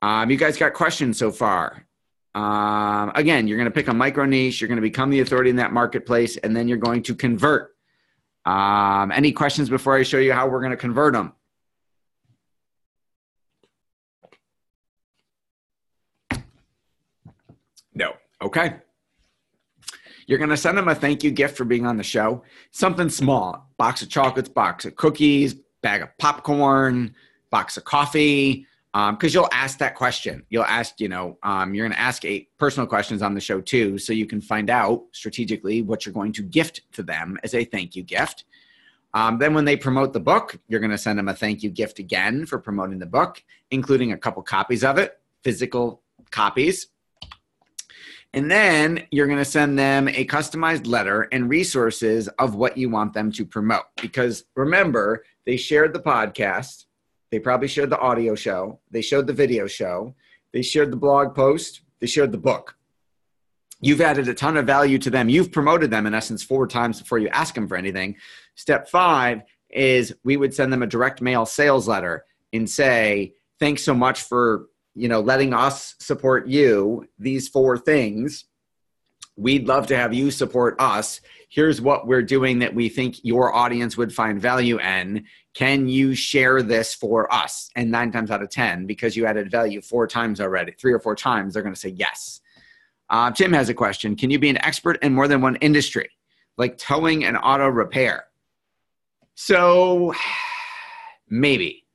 Speaker 2: You guys got questions so far? Again, you're going to pick a micro niche. You're going to become the authority in that marketplace, and then you're going to convert. Any questions before I show you how we're going to convert them? No. Okay. You're going to send them a thank you gift for being on the show. Something small. Box of chocolates, box of cookies, bag of popcorn, box of coffee. Because you'll ask that question. You'll ask, you're going to ask 8 personal questions on the show too, so you can find out strategically what you're going to gift to them as a thank you gift. Then when they promote the book, you're going to send them a thank you gift again for promoting the book, including a couple copies of it, physical copies. And then you're going to send them a customized letter and resources of what you want them to promote. Because remember, they shared the podcast. They probably shared the audio show. They showed the video show. They shared the blog post. They shared the book. You've added a ton of value to them. You've promoted them in essence 4 times before you ask them for anything. Step 5 is we would send them a direct mail sales letter and say, thanks so much for letting us support you. These 4 things. We'd love to have you support us. Here's what we're doing that we think your audience would find value in. Can you share this for us? And 9 times out of 10, because you added value 4 times already, 3 or 4 times, they're going to say yes. Tim has a question. Can you be an expert in more than one industry? like towing and auto repair. So maybe.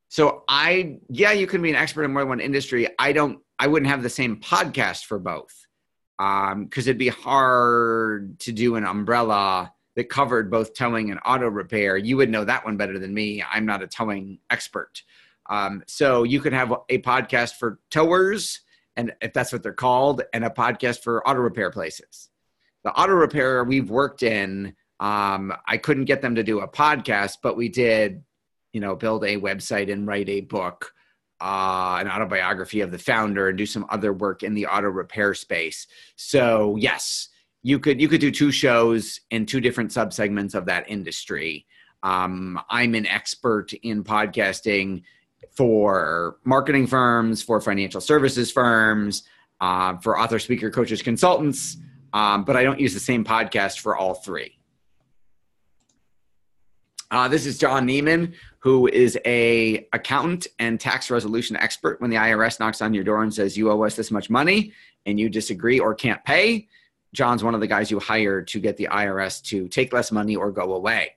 Speaker 2: So you can be an expert in more than one industry. I wouldn't have the same podcast for both. Because it'd be hard to do an umbrella that covered both towing and auto repair. You would know that one better than me. I'm not a towing expert. So you could have a podcast for towers, and if that's what they're called, and a podcast for auto repair places. The auto repair we've worked in, I couldn't get them to do a podcast, but we did, build a website and write a book, an autobiography of the founder, and do some other work in the auto repair space. So yes, you could do 2 shows in 2 different subsegments of that industry. I'm an expert in podcasting for marketing firms, for financial services firms, for author, speaker, coaches, consultants, but I don't use the same podcast for all 3. This is John Neiman, who is a accountant and tax resolution expert. When the IRS knocks on your door and says, you owe us this much money, and you disagree or can't pay, John's one of the guys you hire to get the IRS to take less money or go away.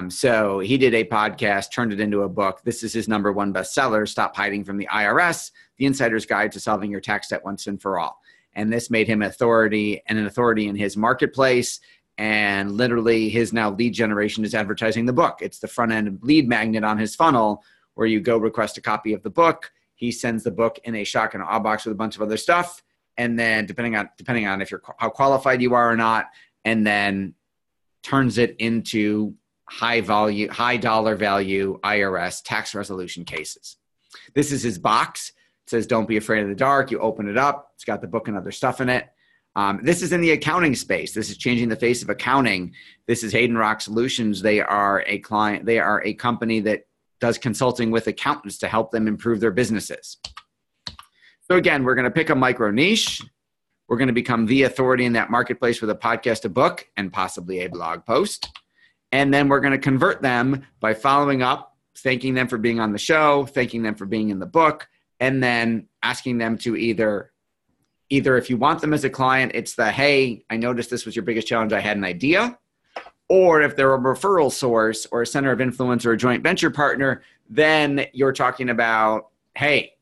Speaker 2: So he did a podcast, turned it into a book. This is his #1 bestseller, Stop Hiding from the IRS, The Insider's Guide to Solving Your Tax Debt Once and for All. And this made him an authority in his marketplace. And literally his now lead generation is advertising the book. It's the front end lead magnet on his funnel where you go request a copy of the book. He sends the book in a shock and awe box with a bunch of other stuff. And then depending on if how qualified you are or not, and then turns it into high dollar value IRS tax resolution cases. This is his box. It says, don't be afraid of the dark. You open it up. It's got the book and other stuff in it. This is in the accounting space. This is changing the face of accounting. This is Hayden Rock Solutions. They are a client. They are a company that does consulting with accountants to help them improve their businesses. So again, we're going to pick a micro niche. We're going to become the authority in that marketplace with a podcast, a book, and possibly a blog post. And then we're going to convert them by following up, thanking them for being on the show, thanking them for being in the book, and then asking them to either if you want them as a client, it's the, hey, I noticed this was your biggest challenge. I had an idea. Or if they're a referral source or a center of influence or a joint venture partner, then you're talking about, hey,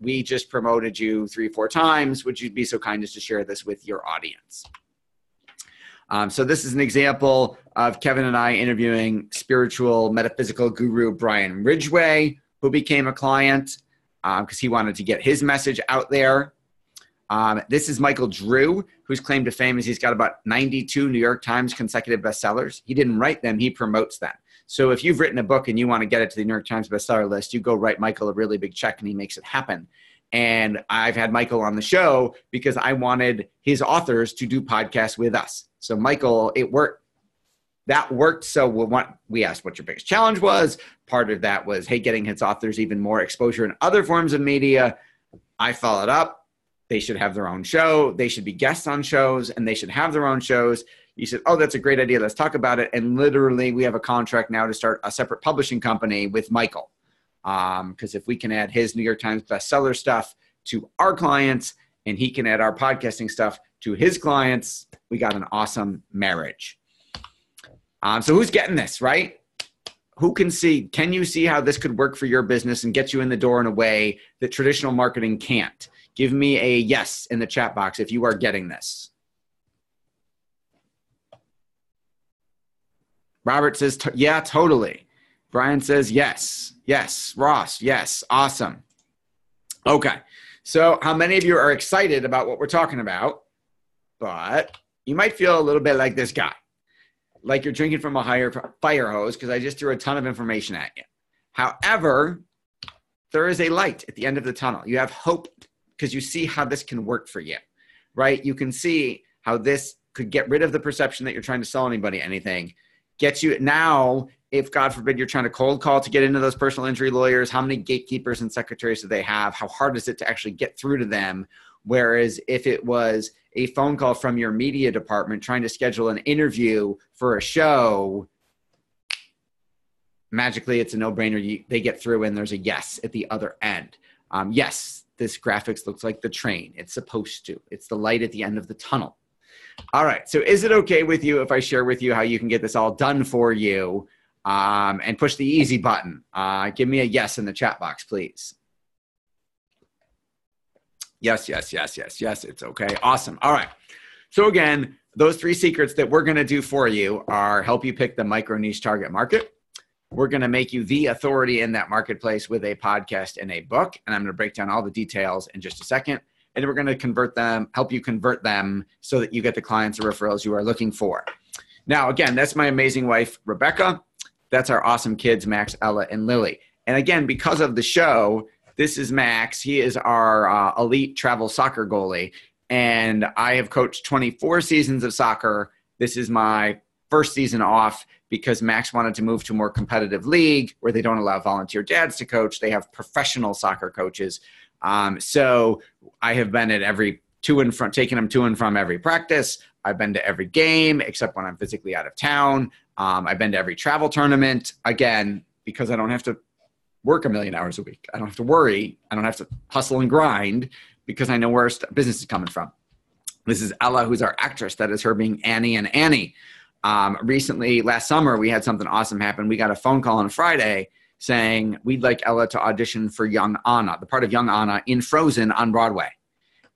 Speaker 2: we just promoted you 3-4 times. Would you be so kind as to share this with your audience? So this is an example of Kevin and I interviewing spiritual metaphysical guru Brian Ridgway, who became a client because he wanted to get his message out there. This is Michael Drew, whose claim to fame is he's got about 92 New York Times consecutive bestsellers. He didn't write them, he promotes them. So if you've written a book and you want to get it to the New York Times bestseller list, you go write Michael a really big check and he makes it happen. And I've had Michael on the show because I wanted his authors to do podcasts with us. So Michael, it worked. That worked. So we asked what your biggest challenge was. Part of that was, hey, getting his authors even more exposure in other forms of media. I followed up. They should have their own show. They should be guests on shows, and they should have their own shows. You said, oh, that's a great idea. Let's talk about it. And literally, we have a contract now to start a separate publishing company with Michael. Because if we can add his New York Times bestseller stuff to our clients, and he can add our podcasting stuff to his clients, we got an awesome marriage. So who's getting this, right? Who can you see how this could work for your business and get you in the door in a way that traditional marketing can't? Give me a yes in the chat box if you are getting this. Robert says, yeah, totally. Brian says, yes. Yes. Ross, yes. Awesome. Okay. So how many of you are excited about what we're talking about? But you might feel a little bit like this guy, like you're drinking from a fire hose because I just threw a ton of information at you. However, there is a light at the end of the tunnel. You have hope because you see how this can work for you, right? You can see how this could get rid of the perception that you're trying to sell anybody anything. Gets you now, if God forbid you're trying to cold call to get into those personal injury lawyers, how many gatekeepers and secretaries do they have? How hard is it to actually get through to them? Whereas if it was a phone call from your media department trying to schedule an interview for a show, magically it's a no-brainer. They get through and there's a yes at the other end. Yes, this graphics looks like the train. It's supposed to. It's the light at the end of the tunnel. All right. So is it okay with you if I share with you how you can get this all done for you and push the easy button? Give me a yes in the chat box, please. Yes, yes, yes, yes, yes. It's okay. Awesome. All right. So again, those 3 secrets that we're going to do for you are help you pick the micro niche target market. We're going to make you the authority in that marketplace with a podcast and a book. And I'm going to break down all the details in just a second. And we're going to help you convert them so that you get the clients or referrals you are looking for. Now, again, that's my amazing wife, Rebecca. That's our awesome kids, Max, Ella, and Lily. And again, because of the show, this is Max. He is our elite travel soccer goalie. And I have coached 24 seasons of soccer. This is my first season off because Max wanted to move to a more competitive league where they don't allow volunteer dads to coach. They have professional soccer coaches. So I have been at every taking them to and from every practice. I've been to every game except when I'm physically out of town. I've been to every travel tournament, again, because I don't have to work 1 million hours a week. I don't have to worry. I don't have to hustle and grind because I know where our business is coming from. This is Ella, who's our actress. That is her being Annie and Annie. Recently, last summer, we had something awesome happen. We got a phone call on Friday saying we'd like Ella to audition for young Anna, the part of young Anna in Frozen on Broadway.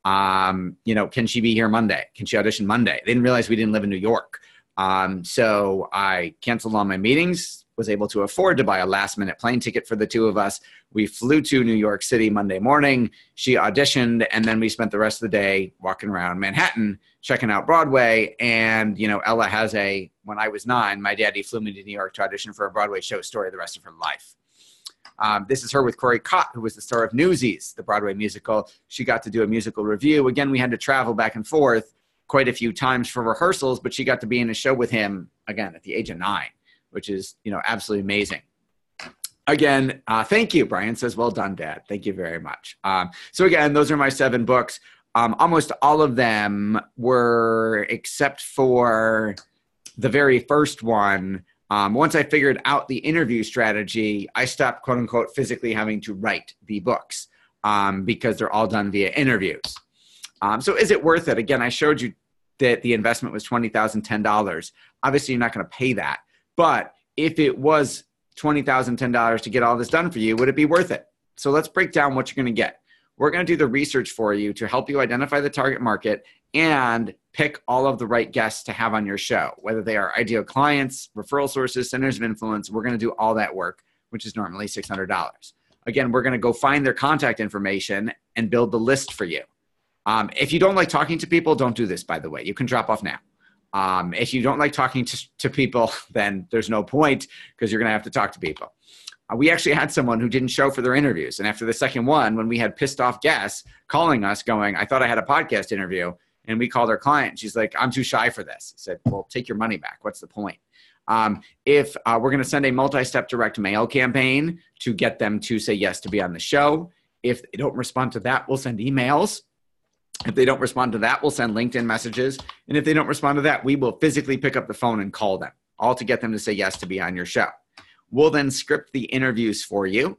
Speaker 2: Can she be here Monday? Can she audition Monday? They didn't realize we didn't live in New York. So I canceled all my meetings, was able to afford to buy a last minute plane ticket for the 2 of us. We flew to New York City Monday morning. She auditioned, and then we spent the rest of the day walking around Manhattan, checking out Broadway. And, Ella has when I was 9, my daddy flew me to New York to audition for a Broadway show story the rest of her life. This is her with Corey Cott, who was the star of Newsies, the Broadway musical. She got to do a musical review. Again, we had to travel back and forth quite a few times for rehearsals, but she got to be in a show with him, again, at the age of 9, which is, absolutely amazing. Again, thank you. Brian says, well done, Dad. Thank you very much. So again, those are my 7 books. Almost all of them were, except for the very first one. Once I figured out the interview strategy, I stopped, quote unquote, physically having to write the books because they're all done via interviews. So is it worth it? Again, I showed you that the investment was $20,010. Obviously, you're not going to pay that. But if it was $20,010 to get all this done for you, would it be worth it? So let's break down what you're going to get. We're going to do the research for you to help you identify the target market and pick all of the right guests to have on your show, whether they are ideal clients, referral sources, centers of influence. We're going to do all that work, which is normally $600. Again, we're going to go find their contact information and build the list for you. If you don't like talking to people, don't do this, by the way. You can drop off now. If you don't like talking to people, then there's no point because you're going to have to talk to people. We actually had someone who didn't show for their interviews. And after the second one, when we had pissed off guests calling us going, I thought I had a podcast interview. And we called our client. She's like, I'm too shy for this. I said, well, take your money back. What's the point? If we're going to send a multi-step direct mail campaign to get them to say yes to be on the show. If they don't respond to that, we'll send emails. If they don't respond to that, we'll send LinkedIn messages. And if they don't respond to that, we will physically pick up the phone and call them, all to get them to say yes to be on your show. We'll then script the interviews for you.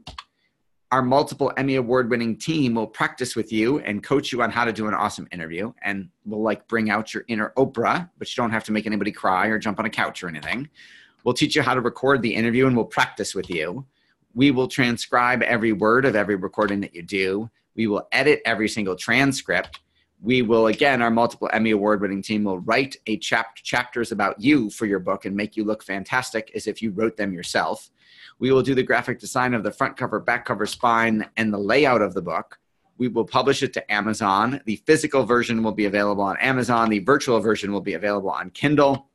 Speaker 2: Our multiple Emmy award-winning team will practice with you and coach you on how to do an awesome interview. And we'll bring out your inner Oprah, but you don't have to make anybody cry or jump on a couch or anything. We'll teach you how to record the interview and we'll practice with you. We will transcribe every word of every recording that you do. We will edit every single transcript. We will, again, our multiple Emmy award-winning team will write chapters about you for your book and make you look fantastic as if you wrote them yourself. We will do the graphic design of the front cover, back cover, spine, and the layout of the book. We will publish it to Amazon. The physical version will be available on Amazon. The virtual version will be available on Kindle.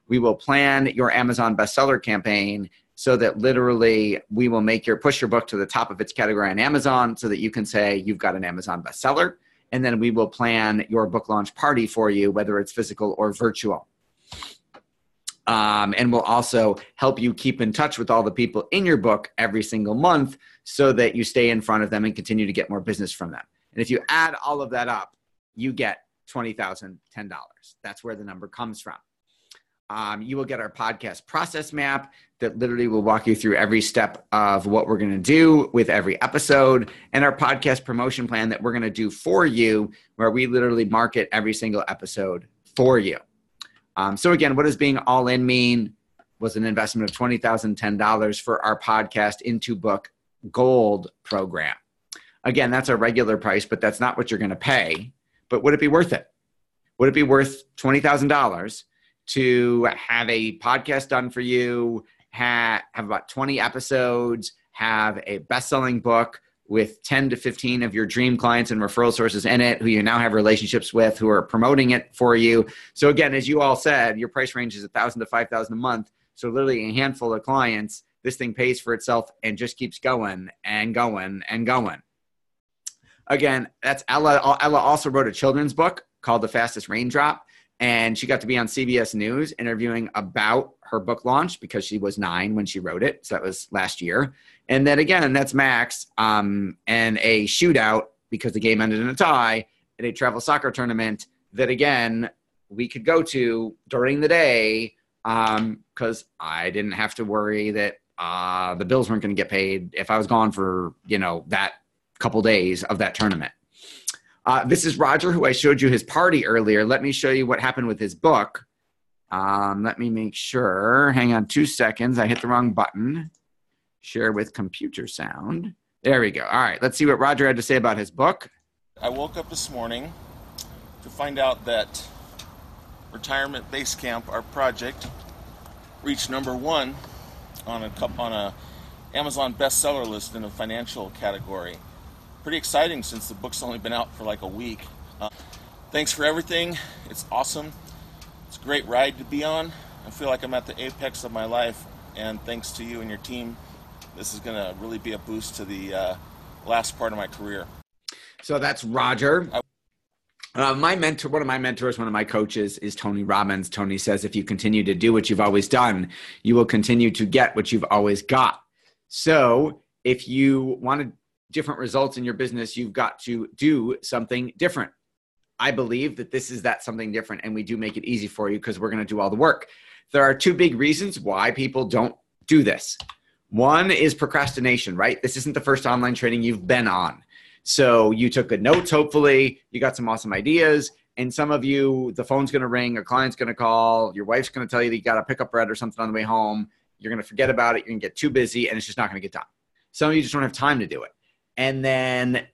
Speaker 2: We will plan your Amazon bestseller campaign so that literally we will push your book to the top of its category on Amazon so that you can say you've got an Amazon bestseller. And then we will plan your book launch party for you, whether it's physical or virtual. And we'll also help you keep in touch with all the people in your book every single month so that you stay in front of them and continue to get more business from them. And if you add all of that up, you get $20,010. That's where the number comes from. You will get our podcast process map that literally will walk you through every step of what we're going to do with every episode, and our podcast promotion plan that we're going to do for you, where we literally market every single episode for you. So again, what does being all in mean? Was an investment of $20,010 for our podcast Into Book Gold program. Again, that's a regular price, but that's not what you're going to pay. But would it be worth it? Would it be worth $20,000 to have a podcast done for you, have about 20 episodes, have a best-selling book with 10 to 15 of your dream clients and referral sources in it, who you now have relationships with, who are promoting it for you? So again, as you all said, your price range is $1,000 to $5,000 a month. So literally a handful of clients, this thing pays for itself and just keeps going and going and going. Again, that's Ella. Ella also wrote a children's book called The Fastest Raindrop, and she got to be on CBS News interviewing about her book launch because she was 9 when she wrote it. So that was last year. And then again, that's Max, and a shootout because the game ended in a tie at a travel soccer tournament that again, we could go to during the day because I didn't have to worry that the bills weren't going to get paid if I was gone for, that couple days of that tournament. This is Roger, who I showed you his party earlier. Let me show you what happened with his book. Let me make sure. Hang on 2 seconds. I hit the wrong button. Share with computer sound. There we go. All right. Let's see what Roger had to say about his book.
Speaker 4: I woke up this morning to find out that Retirement Base Camp, our project, reached #1 on a Amazon bestseller list in a financial category. Pretty exciting since the book's only been out for like a week. Thanks for everything. It's awesome. It's a great ride to be on. I feel like I'm at the apex of my life, and thanks to you and your team, this is going to really be a boost to the last part of my career.
Speaker 2: So that's Roger. My mentor, one of my mentors, one of my coaches is Tony Robbins. Tony says, if you continue to do what you've always done, you will continue to get what you've always got. So if you wanted different results in your business, you've got to do something different. I believe that this is that something different, and we do make it easy for you because we're going to do all the work. There are 2 big reasons why people don't do this. One is procrastination, right? This isn't the first online training you've been on. So you took good notes, hopefully. You got some awesome ideas. And some of you, the phone's going to ring, a client's going to call, your wife's going to tell you that you got to pick up bread or something on the way home. You're going to forget about it. You're going to get too busy, and it's just not going to get done. Some of you just don't have time to do it. And then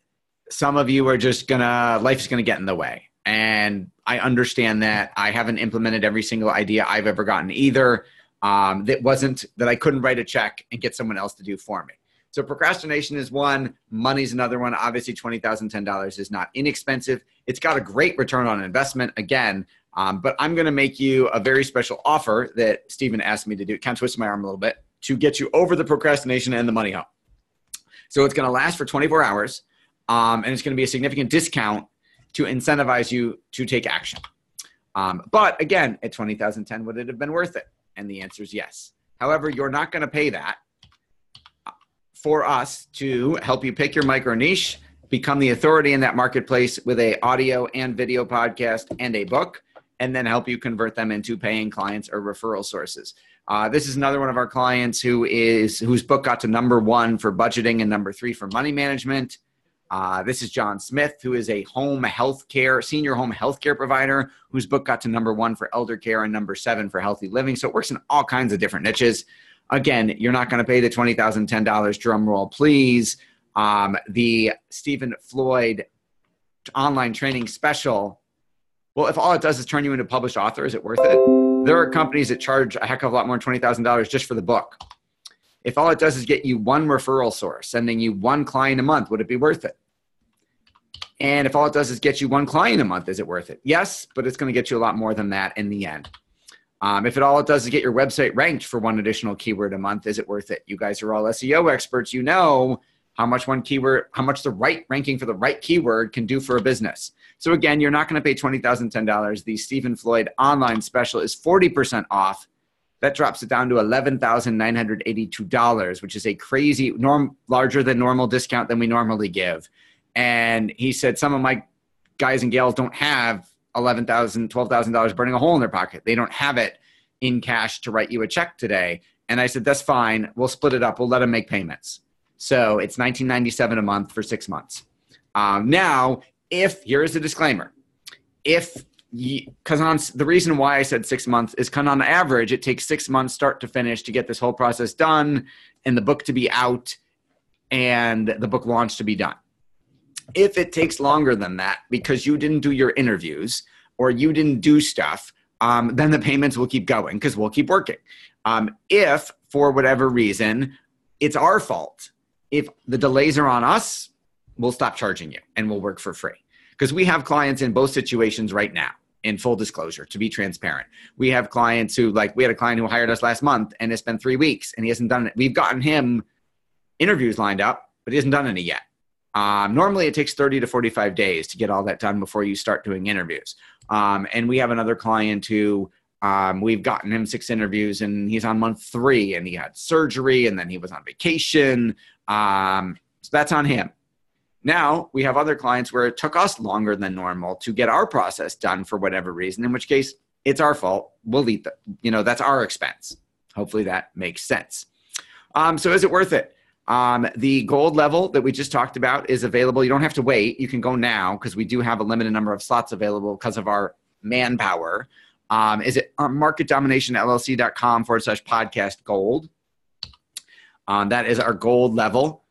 Speaker 2: some of you are just life's going to get in the way. And I understand that. I haven't implemented every single idea I've ever gotten either. That I couldn't write a check and get someone else to do for me. So procrastination is one, money's another one. Obviously $20,010 is not inexpensive. It's got a great return on investment again, but I'm going to make you a very special offer that Stephen asked me to do. Kind of twist my arm a little bit to get you over the procrastination and the money hump. So it's going to last for 24 hours, and it's going to be a significant discount to incentivize you to take action. But again, at $20,010, would it have been worth it? And the answer is yes. However, you're not going to pay that for us to help you pick your micro niche, become the authority in that marketplace with a audio and video podcast and a book, and then help you convert them into paying clients or referral sources. This is another one of our clients whose book got to #1 for budgeting and #3 for money management. This is John Smith, who is a senior home healthcare provider, whose book got to #1 for elder care and #7 for healthy living. So it works in all kinds of different niches. Again, you're not going to pay the $20,010, drum roll, please. The Stephen Floyd online training special. Well, if all it does is turn you into a published author, is it worth it? There are companies that charge a heck of a lot more than $20,000 just for the book. If all it does is get you one referral source, sending you one client a month, would it be worth it? And if all it does is get you one client a month, is it worth it? Yes, but it's going to get you a lot more than that in the end. If all it does is get your website ranked for one additional keyword a month, is it worth it? You guys are all SEO experts. You know how much the right ranking for the right keyword can do for a business. So again, you're not going to pay $20,010. The Stephen Floyd online special is 40% off. That drops it down to $11,982, which is a crazy, larger than normal discount than we normally give. And he said some of my guys and gals don't have $11,000, $12,000 burning a hole in their pocket. They don't have it in cash to write you a check today. And I said, that's fine. We'll split it up. We'll let them make payments. So it's $19.97 a month for 6 months. Now, here's the disclaimer. If because the reason why I said 6 months is because on average, it takes 6 months start to finish to get this whole process done and the book to be out and the book launch to be done. If it takes longer than that because you didn't do your interviews or you didn't do stuff, then the payments will keep going because we'll keep working. If for whatever reason, it's our fault. If the delays are on us, we'll stop charging you and we'll work for free. Because we have clients in both situations right now, in full disclosure, to be transparent. We have clients who, we had a client who hired us last month and it's been 3 weeks and he hasn't done it. We've gotten him interviews lined up, but he hasn't done any yet. Normally it takes 30 to 45 days to get all that done before you start doing interviews. And we have another client who we've gotten him 6 interviews and he's on month 3 and he had surgery and then he was on vacation. So that's on him. Now we have other clients where it took us longer than normal to get our process done for whatever reason, in which case it's our fault. We'll eat that's our expense. Hopefully that makes sense. So is it worth it? The gold level that we just talked about is available. You don't have to wait. You can go now because we do have a limited number of slots available because of our manpower. Is it marketdominationllc.com/podcast gold? That is our gold level.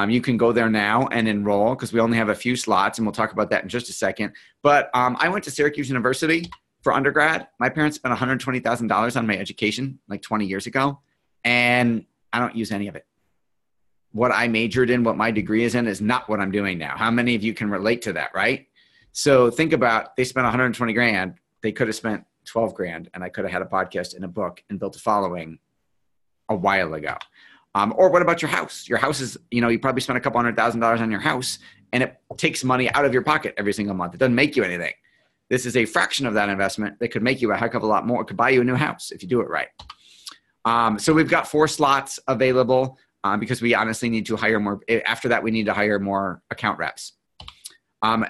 Speaker 2: You can go there now and enroll because we only have a few slots, and we'll talk about that in just a second. But I went to Syracuse University for undergrad. My parents spent $120,000 on my education 20 years ago, and I don't use any of it. What I majored in, what my degree is in, is not what I'm doing now. How many of you can relate to that, right? So think about, they spent 120 grand. They could have spent 12 grand, and I could have had a podcast and a book and built a following a while ago. Or what about your house? Your house is, you probably spent a couple $100,000 on your house and it takes money out of your pocket every single month. It doesn't make you anything. This is a fraction of that investment that could make you a heck of a lot more. It could buy you a new house if you do it right. So we've got 4 slots available because we honestly need to hire more. After that, we need to hire more account reps.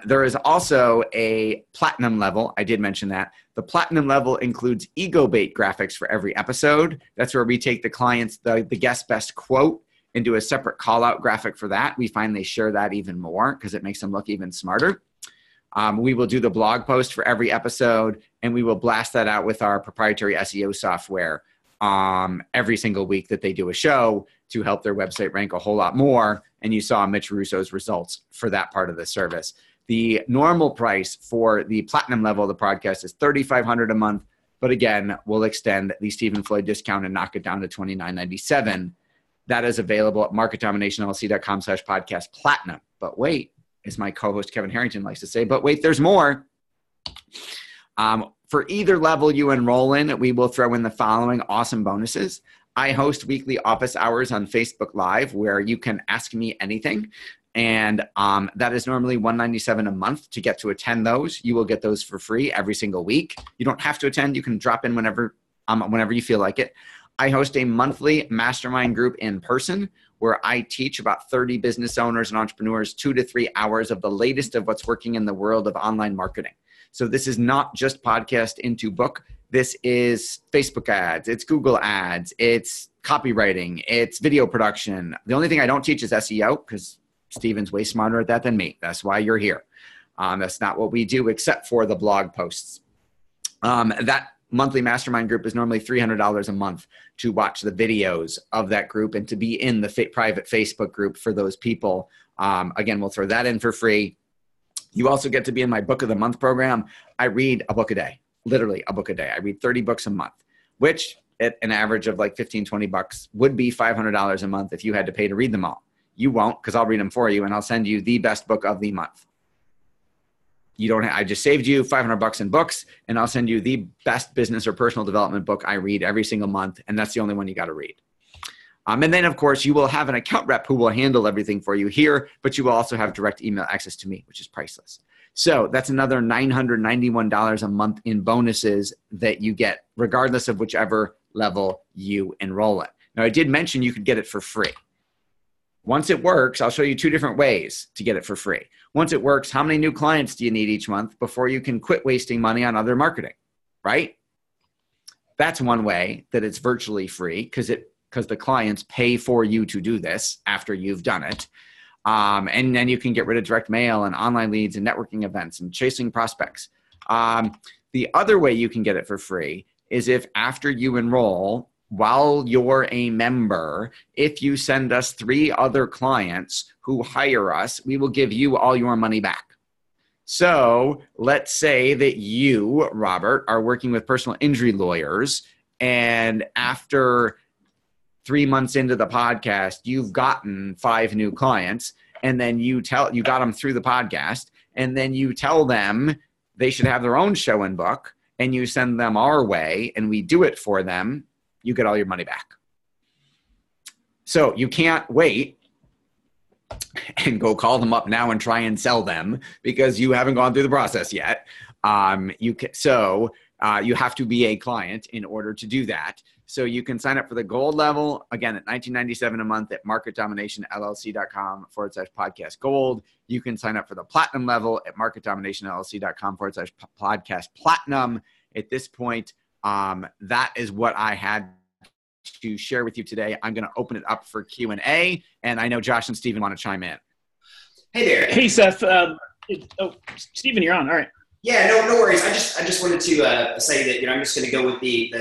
Speaker 2: There is also a platinum level. I did mention that. The platinum level includes ego bait graphics for every episode. That's where we take the client's, the guest best quote and do a separate call out graphic for that. We find they share that even more because it makes them look even smarter. We will do the blog post for every episode and we will blast that out with our proprietary SEO software every single week that they do a show to help their website rank a whole lot more. And you saw Mitch Russo's results for that part of the service. The normal price for the platinum level of the podcast is $3,500 a month. But again, we'll extend the Stephen Floyd discount and knock it down to $29.97. That is available at marketdominationllc.com/podcast platinum. But wait, as my co-host Kevin Harrington likes to say, but wait, there's more. For either level you enroll in, we will throw in the following awesome bonuses. I host weekly office hours on Facebook Live where you can ask me anything. And that is normally $197 a month to get to attend those. You will get those for free every single week. You don't have to attend. You can drop in whenever you feel like it. I host a monthly mastermind group in person where I teach about 30 business owners and entrepreneurs 2 to 3 hours of the latest of what's working in the world of online marketing. So this is not just podcast into book. This is Facebook ads. It's Google ads. It's copywriting. It's video production. The only thing I don't teach is SEO because Steven's way smarter at that than me. That's why you're here. That's not what we do except for the blog posts. That monthly mastermind group is normally $300 a month to watch the videos of that group and to be in the private Facebook group for those people. Again, we'll throw that in for free. You also get to be in my book of the month program. I read a book a day, literally a book a day. I read 30 books a month, which at an average of like $15, $20 would be $500 a month if you had to pay to read them all. You won't because I'll read them for you and I'll send you the best book of the month. I just saved you $500 in books and I'll send you the best business or personal development book I read every single month. And that's the only one you got to read. And then of course you will have an account rep who will handle everything for you here, but you will also have direct email access to me, which is priceless. So that's another $991 a month in bonuses that you get regardless of whichever level you enroll in. Now I did mention you could get it for free. Once it works, I'll show you 2 different ways to get it for free. Once it works, how many new clients do you need each month before you can quit wasting money on other marketing, right? That's one way that it's virtually free because the clients pay for you to do this after you've done it. And then you can get rid of direct mail and online leads and networking events and chasing prospects. The other way you can get it for free is if after you enroll, while you're a member, if you send us 3 other clients who hire us, we will give you all your money back. So let's say that you, Robert, are working with personal injury lawyers, and after 3 months into the podcast, you've gotten 5 new clients, and then you got them through the podcast, and then you tell them they should have their own show and book, and you send them our way, and we do it for them. You get all your money back. So you can't wait and go call them up now and try and sell them because you haven't gone through the process yet. You have to be a client in order to do that. So you can sign up for the gold level, again, at $19.97 a month at marketdominationllc.com/podcast gold. You can sign up for the platinum level at marketdominationllc.com/podcast platinum. At this point, that is what I had to share with you today. I'm going to open it up for Q&A, and I know Josh and Stephen want to chime in.
Speaker 1: Hey there.
Speaker 3: Hey, Seth. Stephen, you're on. All right.
Speaker 1: Yeah, no worries. I just wanted to say that I'm just going to go with the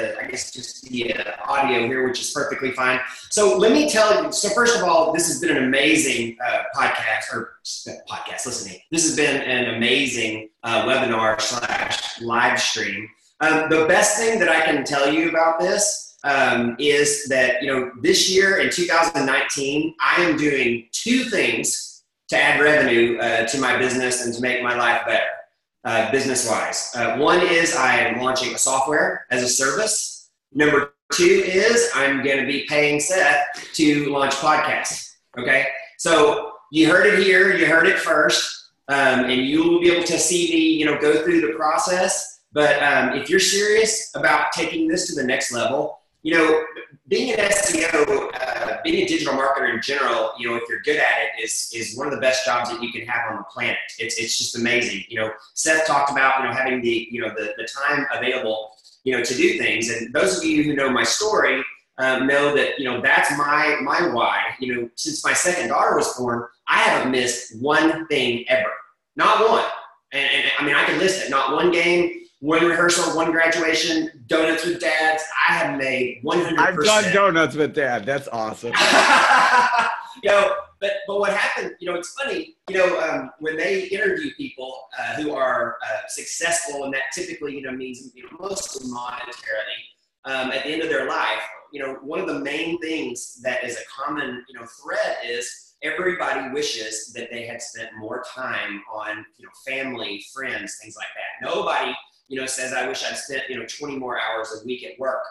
Speaker 1: audio here, which is perfectly fine. So let me tell you. So first of all, this has been an amazing podcast. Listening. This has been an amazing webinar / live stream. The best thing that I can tell you about this is that, this year in 2019, I am doing 2 things to add revenue to my business and to make my life better, business-wise. One is I am launching a software as a service. Number 2 is I'm going to be paying Seth to launch podcasts. Okay? So you heard it here. You heard it first. And you will be able to see me, go through the process. But if you're serious about taking this to the next level, being an SEO, being a digital marketer in general, if you're good at it, is one of the best jobs that you can have on the planet. It's just amazing. Seth talked about having the time available to do things, and those of you who know my story know that that's my why. Since my second daughter was born, I haven't missed one thing ever, not one. And I mean, I can list it, not one game. 1 rehearsal, 1 graduation, donuts with dads. I have made 100%.
Speaker 2: I've done donuts with dad. That's awesome.
Speaker 1: But what happened, it's funny, when they interview people who are successful, and that typically, means mostly monetarily, at the end of their life, one of the main things that is a common, thread is everybody wishes that they had spent more time on, family, friends, things like that. Nobody says, I wish I'd spent, 20 more hours a week at work.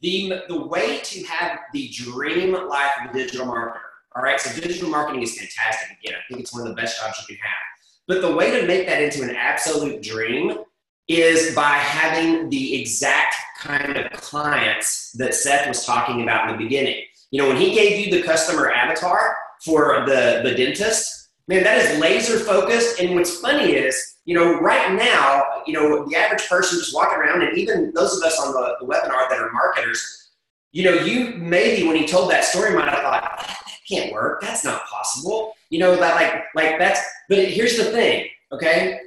Speaker 1: The way to have the dream life of a digital marketer, all right? So digital marketing is fantastic. Again, I think it's one of the best jobs you can have. But the way to make that into an absolute dream is by having the exact kind of clients that Seth was talking about in the beginning. When he gave you the customer avatar for the dentist, man, that is laser focused. And what's funny is, right now, the average person just walking around, and even those of us on the webinar that are marketers, you maybe when he told that story might have thought, that can't work. That's not possible. That that's, but here's the thing, okay?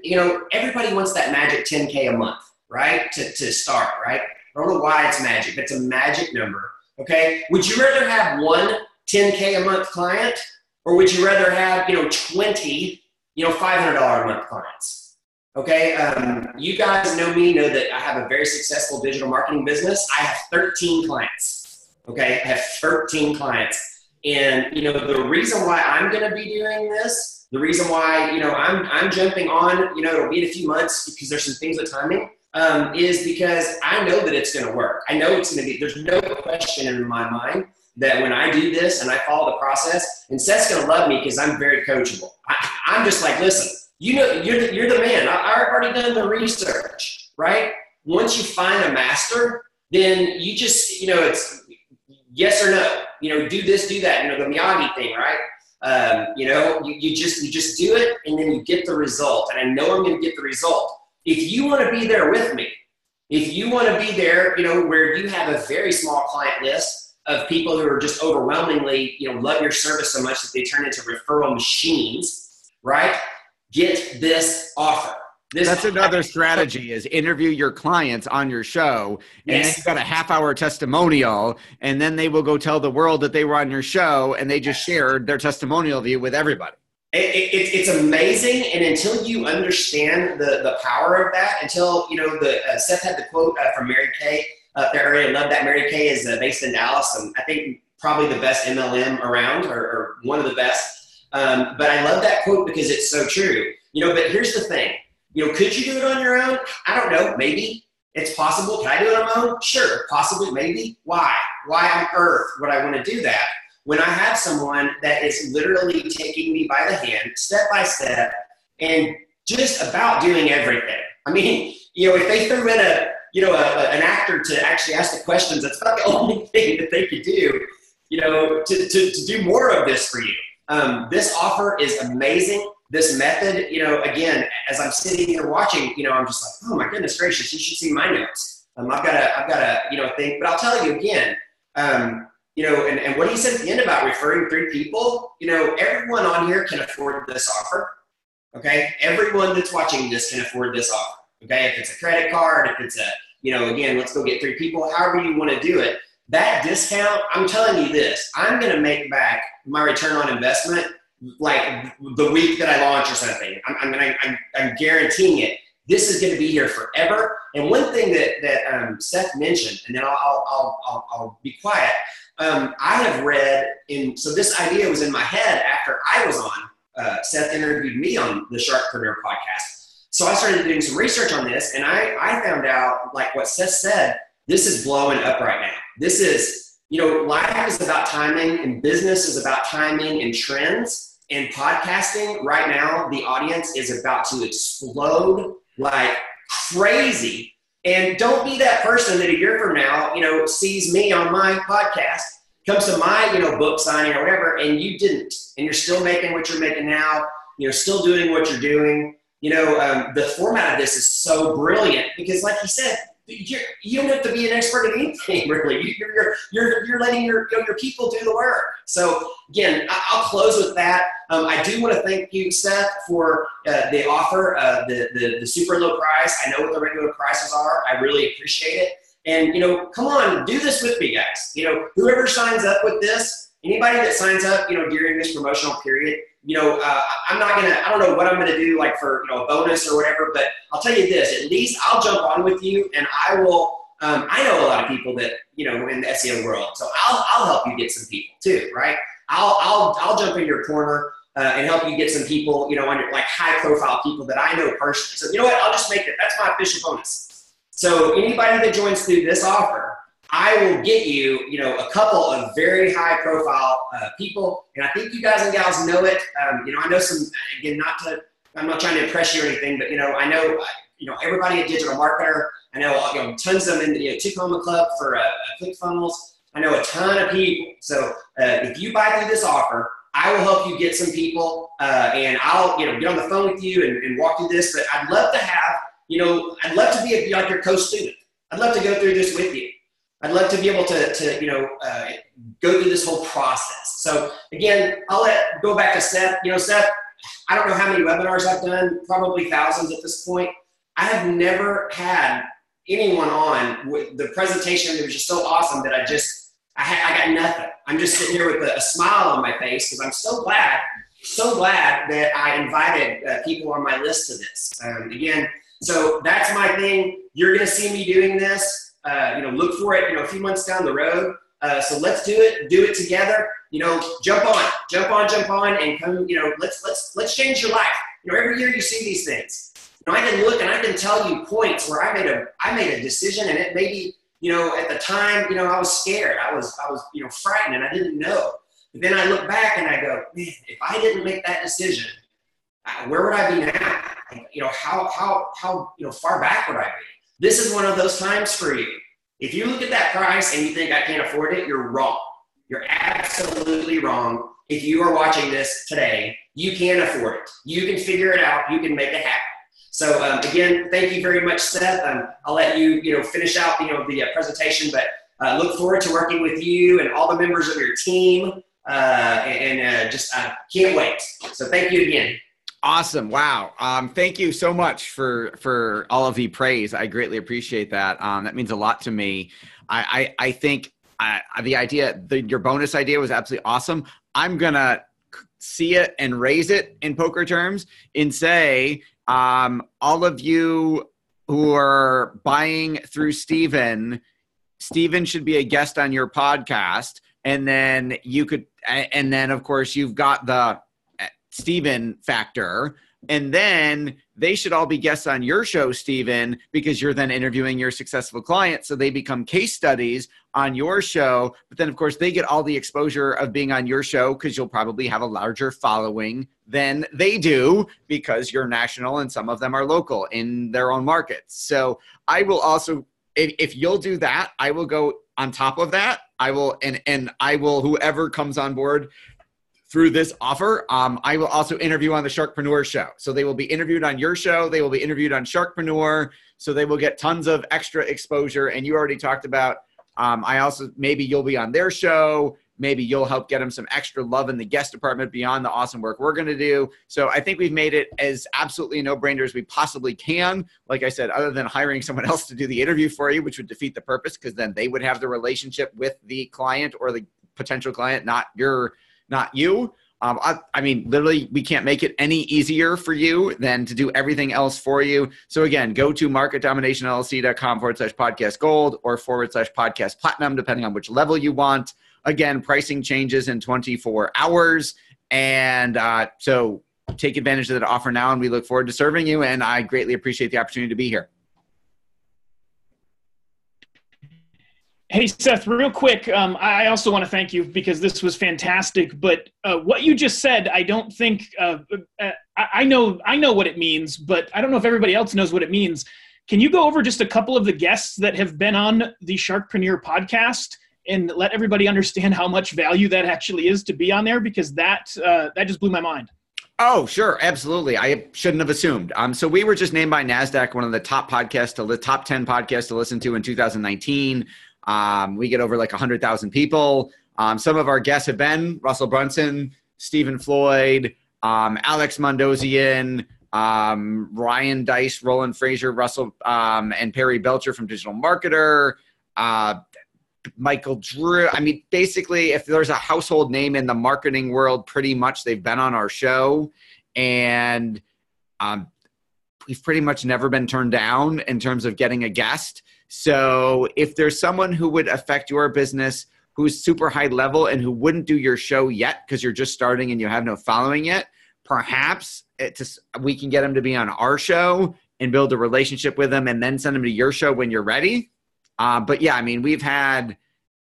Speaker 1: Everybody wants that magic 10K a month, right? To start, right? I don't know why it's magic, but it's a magic number, okay? Would you rather have 1 10K a month client, or would you rather have, 20, $500 a month clients? Okay, you guys know me, know that I have a very successful digital marketing business. I have 13 clients, okay? I have 13 clients. And, the reason why I'm going to be doing this, the reason why, I'm jumping on, it'll be in a few months because there's some things with timing, is because I know that it's going to work. I know it's going to be, there's no question in my mind that when I do this and I follow the process, and Seth's going to love me because I'm very coachable. I'm just like, listen, you're the man. I've already done the research, right? Once you find a master, then you just, it's yes or no. Do this, do that. The Miyagi thing, right? You just do it, and then you get the result. And I know I'm going to get the result. If you want to be there with me, if you want to be there, where you have a very small client list of people who are just overwhelmingly, love your service so much that they turn into referral machines, right? Get this offer.
Speaker 2: That's another strategy is interview your clients on your show. And then you've got a half-hour testimonial, and then they will go tell the world that they were on your show and they just shared their testimonial of you with everybody.
Speaker 1: It's amazing. And until you understand the power of that, until, Seth had the quote from Mary Kay up there. I love that. Mary Kay is based in Dallas, and I think probably the best MLM around, or one of the best. But I love that quote because it's so true. But here's the thing. Could you do it on your own? I don't know. Maybe. It's possible. Can I do it on my own? Sure. Possibly. Maybe. Why? Why on earth would I want to do that when I have someone that is literally taking me by the hand, step by step, and just about doing everything? I mean, if they threw in an actor to actually ask the questions, that's not the only thing that they could do, to do more of this for you. This offer is amazing. This method, again, as I'm sitting here watching, I'm just like, oh my goodness gracious, you should see my notes. I've got a thing, but I'll tell you again, and what he said at the end about referring 3 people, everyone on here can afford this offer. Okay. Everyone that's watching this can afford this offer. Okay. If it's a credit card, if it's again, let's go get 3 people, however you want to do it. That discount, I'm telling you this, I'm going to make back my return on investment like the week that I launch or something. I'm guaranteeing it. This is going to be here forever. And one thing that Seth mentioned, and then I'll be quiet. I have read so this idea was in my head after I was on. Seth interviewed me on the Sharkpreneur podcast. So I started doing some research on this, and I found out, like what Seth said, this is blowing up right now. This is, life is about timing, and business is about timing and trends. And podcasting right now, the audience is about to explode like crazy. And don't be that person that a year from now, sees me on my podcast, comes to my, book signing or whatever, and you didn't. And you're still making what you're making now. You're still doing what you're doing. The format of this is so brilliant because, like you said, you don't have to be an expert at anything, really. You're letting your people do the work. So again, I'll close with that. I do want to thank you, Seth, for the offer, the super low price. I know what the regular prices are. I really appreciate it. And come on, do this with me, guys. Whoever signs up with this, anybody that signs up, during this promotional period, I don't know what I'm gonna do, like for a bonus or whatever, but I'll tell you this, at least I'll jump on with you, and I will. I know a lot of people that in the SEO world, so I'll help you get some people too, right? I'll jump in your corner and help you get some people, on your like high profile people that I know personally. So you know what? I'll just make it. That's my official bonus. So anybody that joins through this offer, I will get you, a couple of very high profile people. And I think you guys and gals know it. I know some, again, I'm not trying to impress you or anything, but, I know, everybody at Digital Marketer. I know, tons of them in the Tacoma Club for ClickFunnels. I know a ton of people. So if you buy through this offer, I will help you get some people and I'll, get on the phone with you and walk through this. But I'd love to have, I'd love to be like your co-student. I'd love to go through this with you. I'd love to be able to go through this whole process. So again, I'll go back to Seth. Seth, I don't know how many webinars I've done, probably thousands at this point. I have never had anyone on with the presentation. It was just so awesome that I got nothing. I'm just sitting here with a smile on my face because I'm so glad that I invited people on my list to this. Again, so that's my thing. You're going to see me doing this. Look for it, a few months down the road. So let's do it together. Jump on and come, let's change your life. Every year you see these things. I can look and I can tell you points where I made a decision and it maybe, at the time, I was scared. I was, frightened and I didn't know. But then I look back and I go, man, if I didn't make that decision, where would I be now? How far back would I be? This is one of those times for you. If you look at that price and you think I can't afford it, you're wrong. You're absolutely wrong. If you are watching this today, you can afford it. You can figure it out. You can make it happen. So again, thank you very much, Seth. I'll let you, finish out, the presentation, but look forward to working with you and all the members of your team. And just can't wait. So thank you again.
Speaker 2: Awesome. Wow. Thank you so much for all of the praise. I greatly appreciate that. That means a lot to me. I think the idea, your bonus idea was absolutely awesome. I'm going to see it and raise it in poker terms and say, all of you who are buying through Steven should be a guest on your podcast. And then of course you've got the Steven factor. And then they should all be guests on your show, Steven, because you're then interviewing your successful clients. So they become case studies on your show. But then, of course, they get all the exposure of being on your show because you'll probably have a larger following than they do because you're national and some of them are local in their own markets. So I will also, if you'll do that, I will go on top of that. I will, and I will, whoever comes on board through this offer, I will also interview on the Sharkpreneur show. So they will be interviewed on your show. They will be interviewed on Sharkpreneur. So they will get tons of extra exposure. And you already talked about, maybe you'll be on their show. Maybe you'll help get them some extra love in the guest department beyond the awesome work we're going to do. So I think we've made it as absolutely a no-brainer as we possibly can. Like I said, other than hiring someone else to do the interview for you, which would defeat the purpose because then they would have the relationship with the client or the potential client, not you. I mean, literally, we can't make it any easier for you than to do everything else for you. So again, go to marketdominationllc.com/podcast gold or /podcast platinum, depending on which level you want. Again, pricing changes in 24 hours. And so take advantage of that offer now, and we look forward to serving you. And I greatly appreciate the opportunity to be here.
Speaker 3: Hey, Seth, real quick, I also want to thank you because this was fantastic. But what you just said, I don't think I know what it means, but I don't know if everybody else knows what it means. Can you go over just a couple of the guests that have been on the Sharkpreneur podcast and let everybody understand how much value that actually is to be on there? Because that just blew my mind.
Speaker 2: Oh, sure. Absolutely. I shouldn't have assumed. So we were just named by NASDAQ one of the top 10 podcasts to listen to in 2019. We get over like 100,000 people. Some of our guests have been Russell Brunson, Stephen Floyd, Alex Mondosian, Ryan Dice, Roland Fraser, Russell, and Perry Belcher from Digital Marketer, Michael Drew. I mean, basically, if there's a household name in the marketing world, pretty much they've been on our show. And we've pretty much never been turned down in terms of getting a guest. So if there's someone who would affect your business who's super high level and who wouldn't do your show yet because you're just starting and you have no following yet, perhaps we can get them to be on our show and build a relationship with them and then send them to your show when you're ready. But yeah, I mean, we've had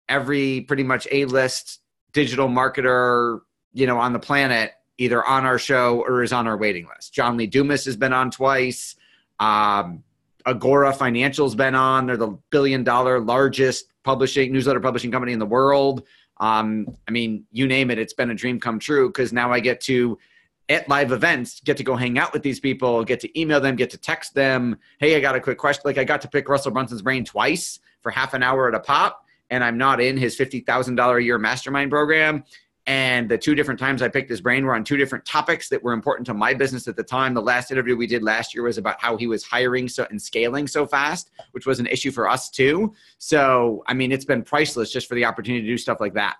Speaker 2: every pretty much A-list digital marketer, on the planet, either on our show or is on our waiting list. John Lee Dumas has been on twice. Agora Financial's been on. They're the $1 billion largest newsletter publishing company in the world. I mean, you name it, it's been a dream come true because now I get to, at live events, get to go hang out with these people, get to email them, get to text them. Hey, I got a quick question. Like I got to pick Russell Brunson's brain twice for half an hour at a pop, and I'm not in his $50,000 a year mastermind program. And the two different times I picked his brain were on two different topics that were important to my business at the time. The last interview we did last year was about how he was hiring and scaling so fast, which was an issue for us too. So, I mean, it's been priceless just for the opportunity to do stuff like that.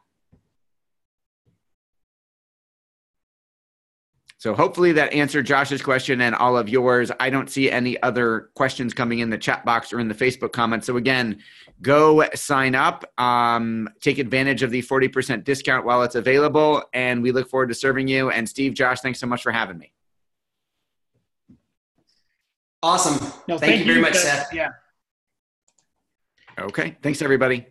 Speaker 2: So hopefully that answered Josh's question and all of yours. I don't see any other questions coming in the chat box or in the Facebook comments. So again, go sign up, take advantage of the 40% discount while it's available, and we look forward to serving you. And Steve, Josh, thanks so much for having me.
Speaker 1: Awesome.
Speaker 3: No,
Speaker 1: thank you very much, Seth.
Speaker 3: Yeah.
Speaker 2: Okay. Thanks, everybody.